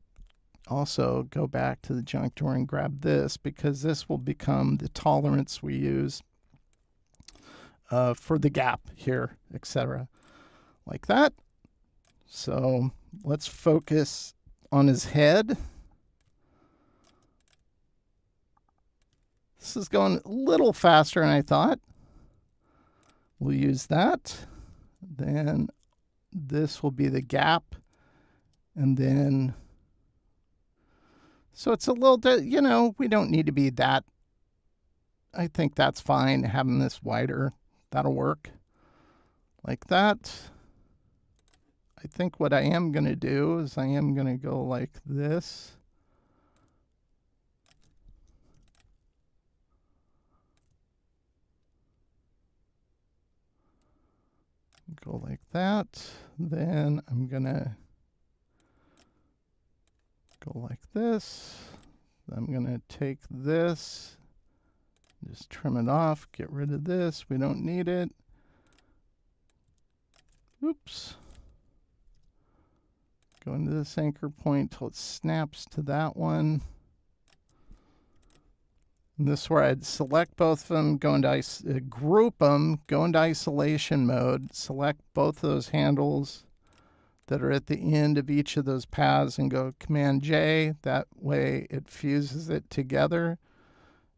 also go back to the junk drawer and grab this, because this will become the tolerance we use for the gap here, etc. Like that. So let's focus on his head. This is going a little faster than I thought. We'll use that. Then this will be the gap. And then, so it's a little bit, you know, we don't need to be that. I think that's fine, having this wider. That'll work. Like that. I think what I am going to do is I am going to go like this. Go like that. Then I'm going to go like this. I'm going to take this, just trim it off, get rid of this. We don't need it. Oops. Go into this anchor point till it snaps to that one. And this is where I'd select both of them, go into group them, go into isolation mode, select both those handles that are at the end of each of those paths and go Command J. That way it fuses it together.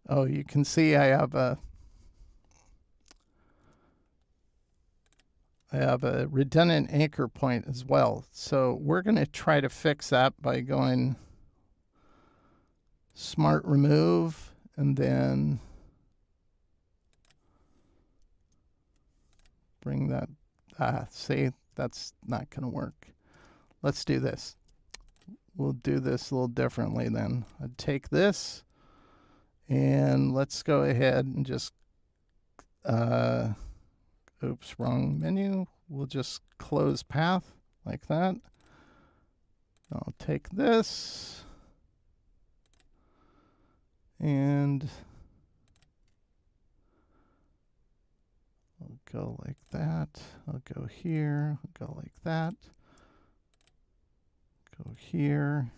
Oh, you can see I have a redundant anchor point as well. So we're going to try to fix that by going Smart Remove and then bring that. See, that's not going to work. Let's do this. We'll do this a little differently then. I'd take this and let's go ahead and just oops, wrong menu. We'll just close path like that. I'll take this and I'll go like that. I'll go here, I'll go like that. Go here.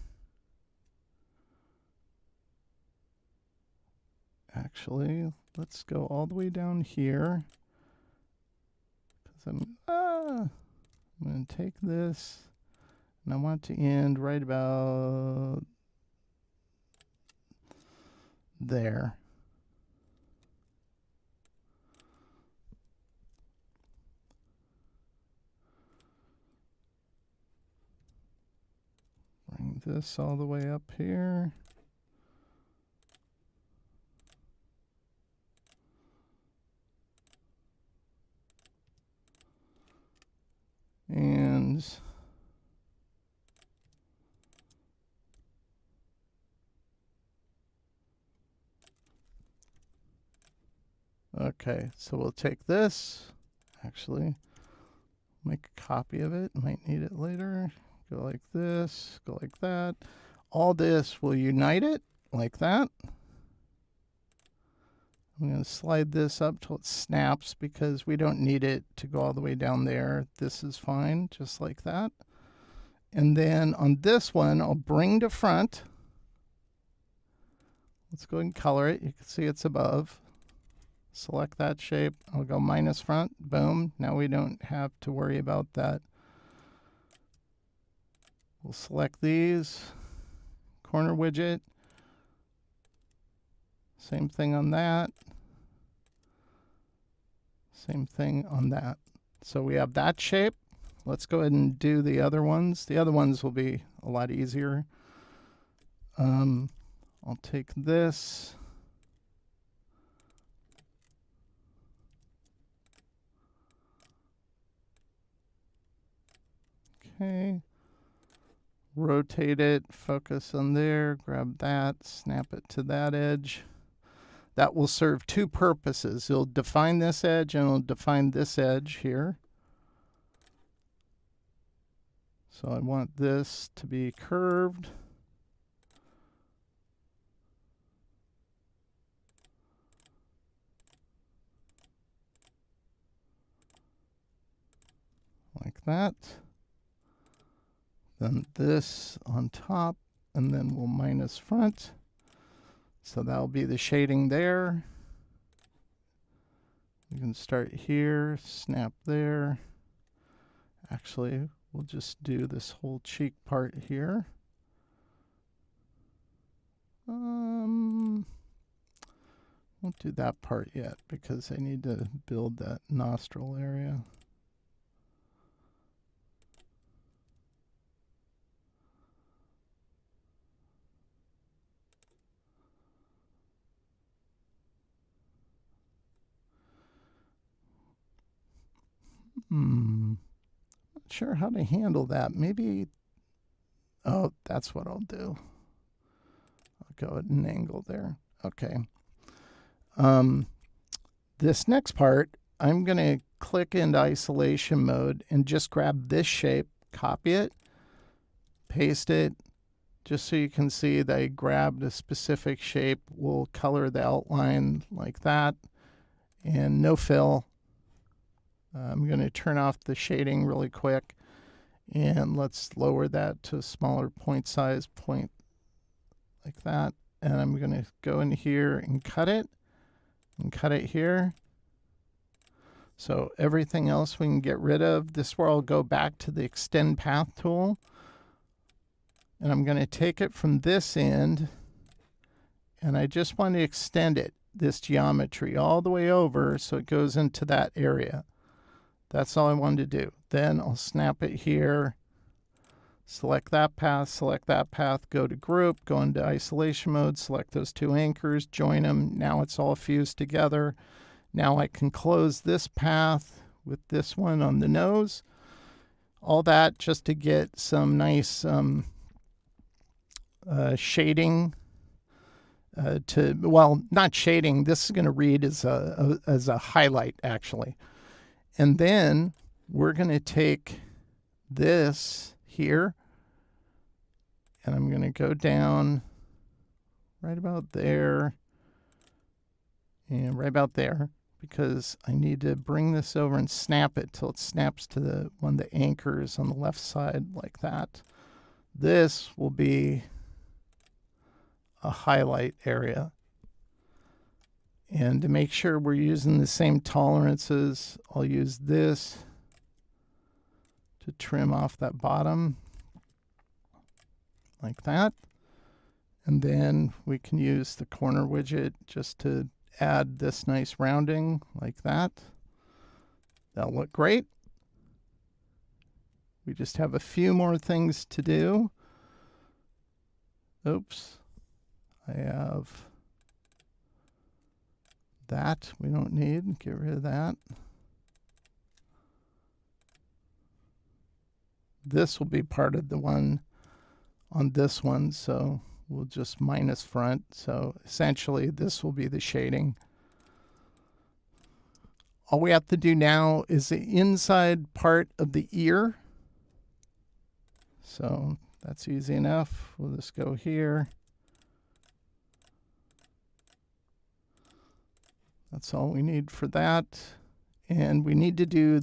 Actually, let's go all the way down here. I'm going to take this and I want to end right about there. Bring this all the way up here. And okay, so we'll take this, actually make a copy of it, might need it later. Go like this, go like that. All this will unite it like that. I'm going to slide this up till it snaps because we don't need it to go all the way down there. This is fine, just like that. And then on this one, I'll bring to front. Let's go ahead and color it. You can see it's above. Select that shape. I'll go minus front. Boom. Now we don't have to worry about that. We'll select these. Corner widget. Same thing on that. Same thing on that. So we have that shape. Let's go ahead and do the other ones. The other ones will be a lot easier. I'll take this. Okay. Rotate it, focus on there, grab that, snap it to that edge. That will serve two purposes. It'll define this edge and it'll define this edge here. So I want this to be curved. Like that. Then this on top, and then we'll minus front. So that'll be the shading there. We can start here, snap there. Actually, we'll just do this whole cheek part here. Won't do that part yet because I need to build that nostril area. Not sure how to handle that. Maybe, oh, that's what I'll do. I'll go at an angle there. Okay. This next part, I'm going to click into isolation mode and just grab this shape, copy it, paste it, just so you can see that I grabbed a specific shape. We'll color the outline like that, and no fill. I'm going to turn off the shading really quick, and let's lower that to a smaller point size, point like that. And I'm going to go in here and cut it here. So everything else we can get rid of. This is where I'll go back to the extend path tool. And I'm going to take it from this end, and I just want to extend it, this geometry, all the way over so it goes into that area. That's all I wanted to do. Then I'll snap it here, select that path, go to group, go into isolation mode, select those two anchors, join them. Now it's all fused together. Now I can close this path with this one on the nose. All that just to get some nice shading well, not shading. This is going to read as a highlight, actually. And then we're going to take this here, and I'm going to go down right about there and right about there, because I need to bring this over and snap it till it snaps to the one of the anchors on the left side like that. This will be a highlight area. And to make sure we're using the same tolerances, I'll use this to trim off that bottom like that. And then we can use the corner widget just to add this nice rounding like that. That'll look great. We just have a few more things to do. Oops. I have that we don't need. Get rid of that. This will be part of the one on this one, so we'll just minus front. So essentially this will be the shading. All we have to do now is the inside part of the ear. So that's easy enough. We'll just go here. That's all we need for that. And we need to do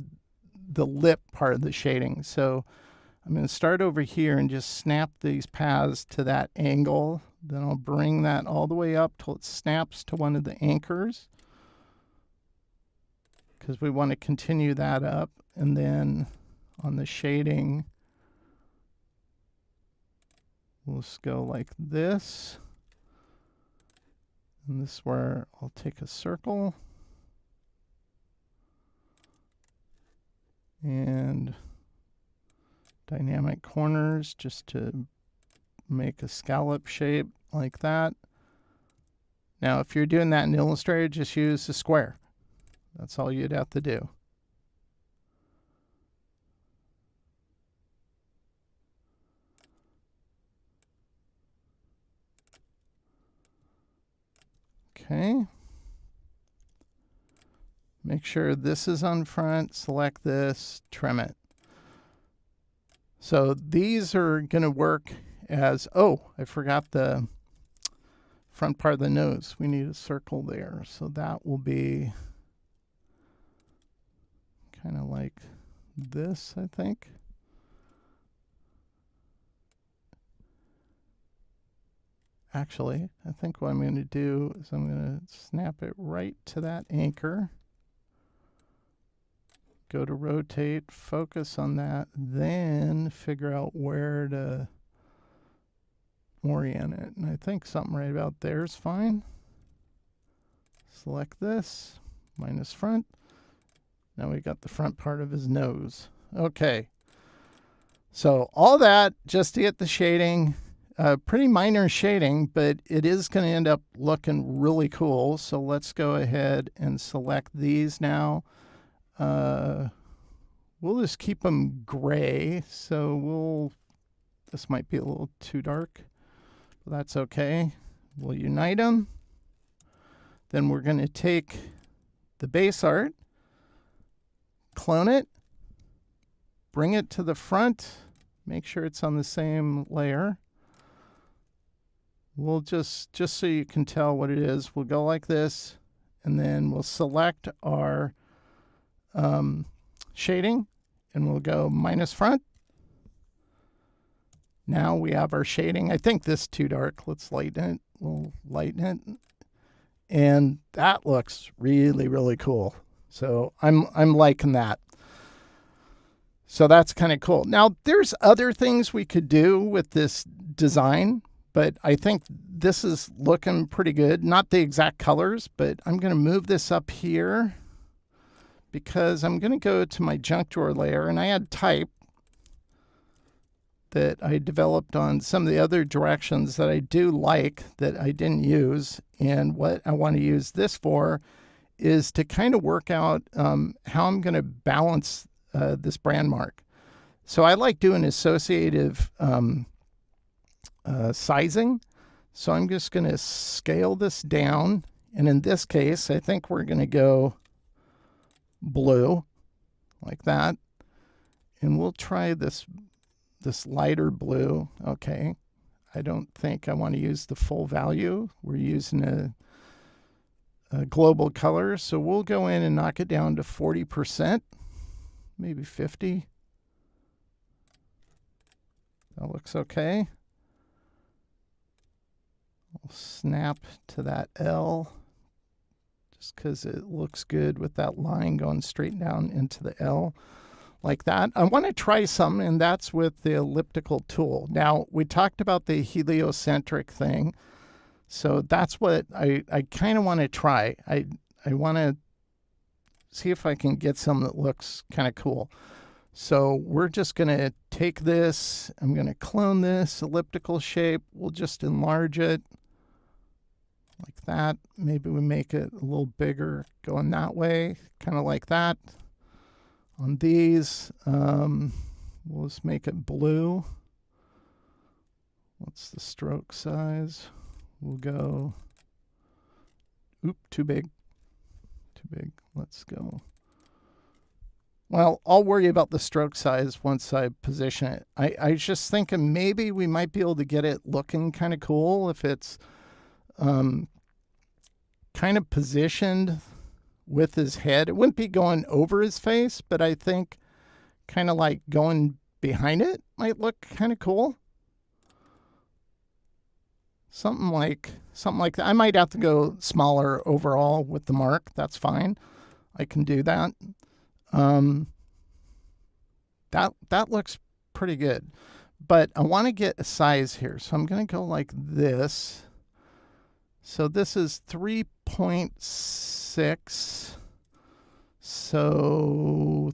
the lip part of the shading. So I'm going to start over here and just snap these paths to that angle. Then I'll bring that all the way up till it snaps to one of the anchors, because we want to continue that up. And then on the shading, we'll just go like this. And this is where I'll take a circle and dynamic corners just to make a scallop shape like that. Now, if you're doing that in Illustrator, just use a square. That's all you'd have to do. Okay. Make sure this is on front, select this, trim it. So these are going to work as, oh, I forgot the front part of the nose. We need a circle there. So that will be kind of like this, I think. Actually, I think what I'm going to do is I'm going to snap it right to that anchor. Go to rotate, focus on that, then figure out where to orient it. And I think something right about there is fine. Select this, minus front. Now we got the front part of his nose. Okay. So all that just to get the shading. Pretty minor shading, but it is going to end up looking really cool. So let's go ahead and select these now. We'll just keep them gray. So this might be a little too dark, but that's okay. We'll unite them. Then we're going to take the base art, clone it, bring it to the front, make sure it's on the same layer. We'll just so you can tell what it is, we'll go like this, and then we'll select our shading, and we'll go minus front. Now we have our shading. I think this is too dark. Let's lighten it. We'll lighten it. And that looks really, really cool. So I'm liking that. So that's kind of cool. Now, there's other things we could do with this design, but I think this is looking pretty good. Not the exact colors, but I'm going to move this up here because I'm going to go to my junk drawer layer, and I had type that I developed on some of the other directions that I do like that I didn't use. And what I want to use this for is to kind of work out how I'm going to balance this brand mark. So I like doing associative sizing. So I'm just going to scale this down. And in this case, I think we're going to go blue like that. And we'll try this lighter blue. Okay. I don't think I want to use the full value. We're using a global color. So we'll go in and knock it down to 40%, maybe 50. That looks okay. We'll snap to that L just because it looks good with that line going straight down into the L. Like that. I want to try some, and that's with the elliptical tool. Now, we talked about the heliocentric thing, so that's what I kind of want to try. I want to see if I can get some that looks kind of cool. So we're just going to take this, I'm going to clone this elliptical shape. We'll just enlarge it like that. Maybe we make it a little bigger going that way, kind of like that. On these, we'll just make it blue. What's the stroke size? We'll go, too big. Too big. Let's go. Well, I'll worry about the stroke size once I position it. I was just thinking maybe we might be able to get it looking kind of cool if it's kind of positioned with his head. It wouldn't be going over his face, but I think kind of like going behind it might look kind of cool. Something like that. I might have to go smaller overall with the mark. That's fine. I can do that. That looks pretty good. But I want to get a size here. So I'm going to go like this. So this is 3.6. So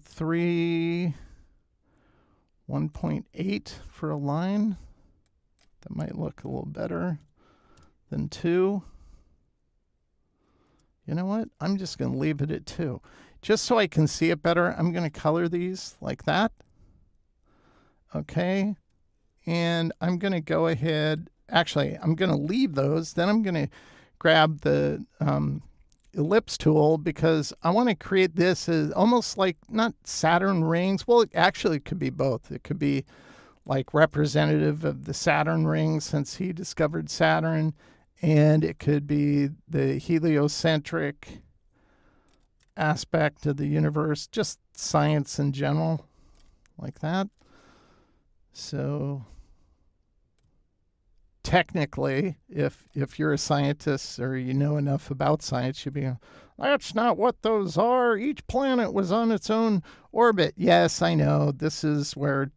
1.8 for a line. That might look a little better than 2. You know what? I'm just going to leave it at 2. Just so I can see it better, I'm going to color these like that. Okay. And I'm going to go ahead. Actually, I'm going to leave those. Then I'm going to grab the ellipse tool because I want to create this as almost like not Saturn rings. Well, it actually could be both. It could be like representative of the Saturn ring since he discovered Saturn, and it could be the heliocentric aspect of the universe, just science in general, like that. So technically, if you're a scientist or you know enough about science, you'd be, that's not what those are. Each planet was on its own orbit. Yes, I know. This is where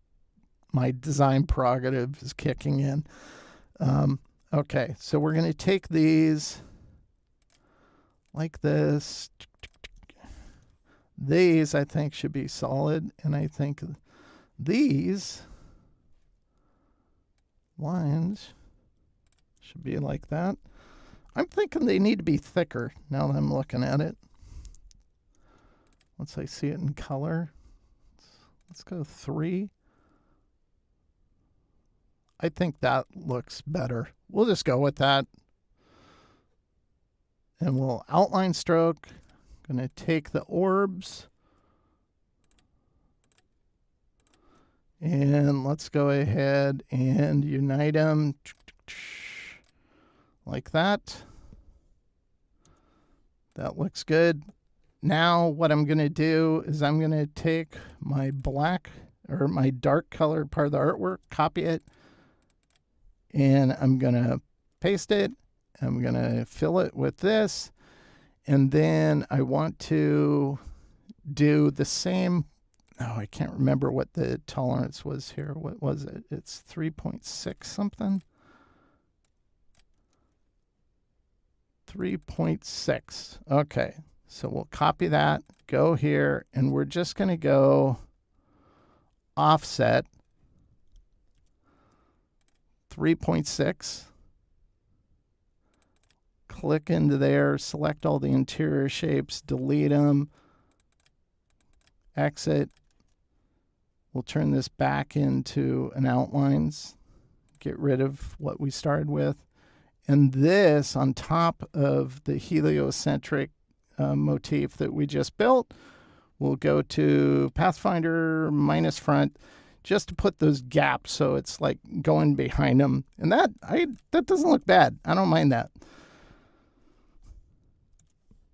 my design prerogative is kicking in. Okay, so we're going to take these like this. These, I think, should be solid, and I think these lines should be like that. I'm thinking they need to be thicker now that I'm looking at it. Once I see it in color, let's go 3. I think that looks better. We'll just go with that. And we'll outline stroke. I'm going to take the orbs. And let's go ahead and unite them like that. That looks good. Now what I'm going to do is I'm going to take my black or my dark colored part of the artwork, copy it, and I'm going to paste it. I'm going to fill it with this. And then I want to do the same. Oh, I can't remember what the tolerance was here. What was it? It's 3.6 something. 3.6. Okay. So we'll copy that, go here, and we're just going to go offset 3.6. Click into there, select all the interior shapes, delete them, exit. We'll turn this back into an outlines, get rid of what we started with. And this on top of the heliocentric motif that we just built, we'll go to Pathfinder minus front just to put those gaps so it's like going behind them. And that doesn't look bad. I don't mind that.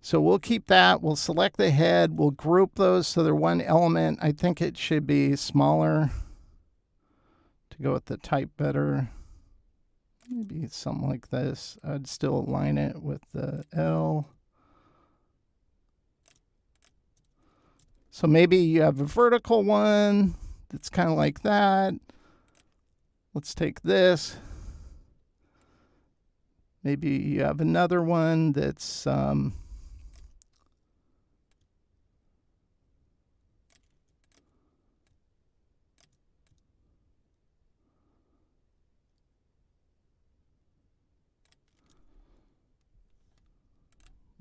So we'll keep that. We'll select the head. We'll group those so they're one element. I think it should be smaller to go with the type better. Maybe something like this. I'd still align it with the L. So maybe you have a vertical one that's kind of like that. Let's take this. Maybe you have another one that's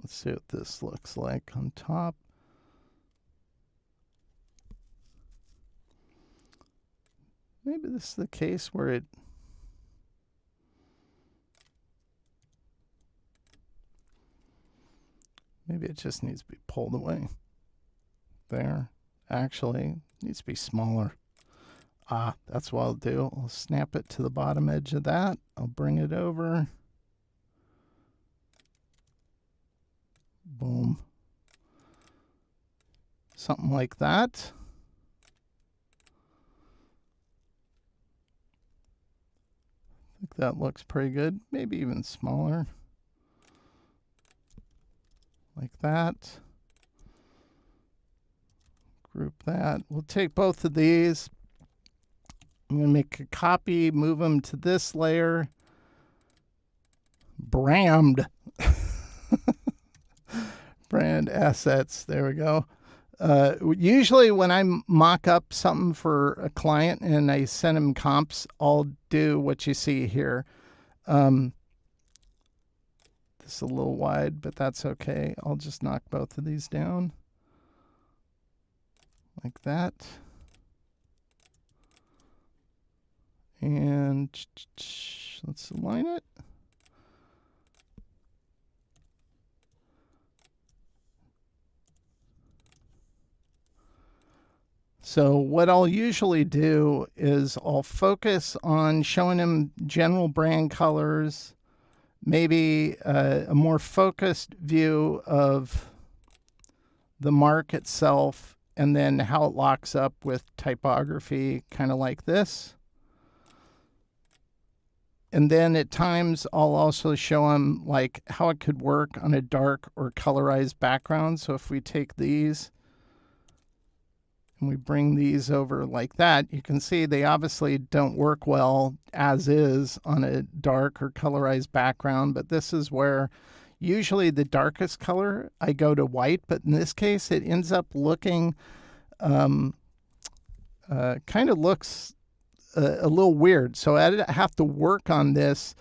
let's see what this looks like on top. Maybe this is the case where maybe it just needs to be pulled away. There. Actually, it needs to be smaller. That's what I'll do. I'll snap it to the bottom edge of that. I'll bring it over. Boom. Something like that. I think that looks pretty good. Maybe even smaller. Like that. Group that. We'll take both of these. I'm going to make a copy, move them to this layer. Brand. Brand assets. There we go. Usually when I mock up something for a client and I send them comps, I'll do what you see here. This is a little wide, but that's okay. I'll just knock both of these down like that. And let's align it. So what I'll usually do is I'll focus on showing them general brand colors, maybe a more focused view of the mark itself, and then how it locks up with typography, kind of like this. And then at times I'll also show them like how it could work on a dark or colorized background. So if we take these and we bring these over like that, you can see they obviously don't work well as is on a dark or colorized background, but this is where Usually the darkest color, I go to white, but in this case, it ends up looking, kind of looks a little weird. So I have to work on this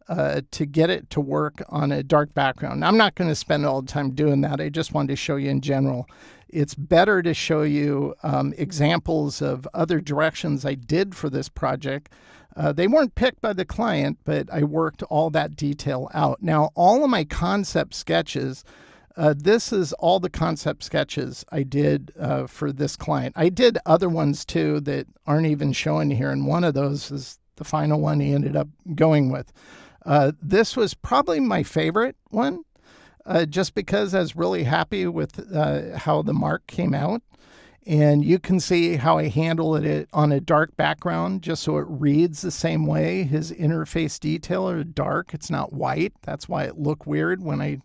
to get it to work on a dark background. I'm not going to spend all the time doing that. I just wanted to show you in general. It's better to show you examples of other directions I did for this project. They weren't picked by the client, but I worked all that detail out. Now, all of my concept sketches, this is all the concept sketches I did for this client. I did other ones too that aren't even showing here, and one of those is the final one he ended up going with. This was probably my favorite one, just because I was really happy with how the mark came out. And you can see how I handled it on a dark background, just so it reads the same way. His interface detail are dark. It's not white. That's why it looked weird when I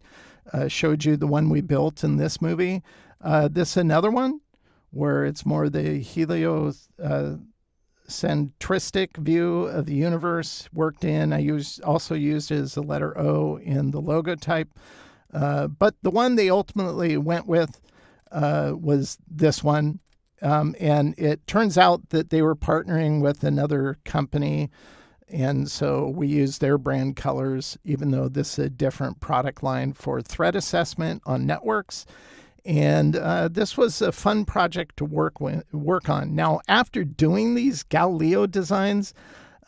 showed you the one we built in this movie. This is another one where it's more the heliocentristic view of the universe worked in. I also used it as the letter O in the logo type. But the one they ultimately went with was this one. And it turns out that they were partnering with another company. And so we used their brand colors, even though this is a different product line for threat assessment on networks. And this was a fun project to work on. Now, after doing these Galileo designs,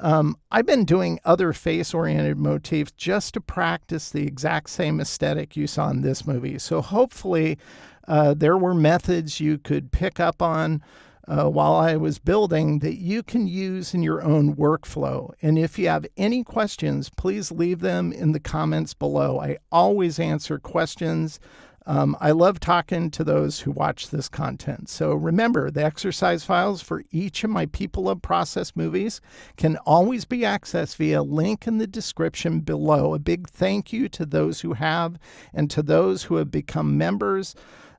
I've been doing other face-oriented motifs just to practice the exact same aesthetic you saw in this movie. So hopefully there were methods you could pick up on while I was building that you can use in your own workflow. And if you have any questions, please leave them in the comments below. I always answer questions. I love talking to those who watch this content. So remember, the exercise files for each of my People of Process movies can always be accessed via a link in the description below. A big thank you to those who have and to those who have become members.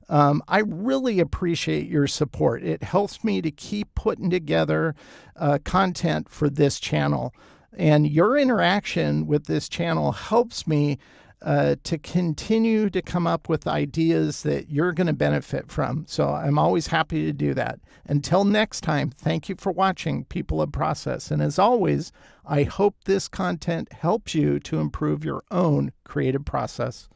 I really appreciate your support. It helps me to keep putting together content for this channel. And your interaction with this channel helps me to continue to come up with ideas that you're going to benefit from. So I'm always happy to do that. Until next time, thank you for watching People of Process. And as always, I hope this content helps you to improve your own creative process.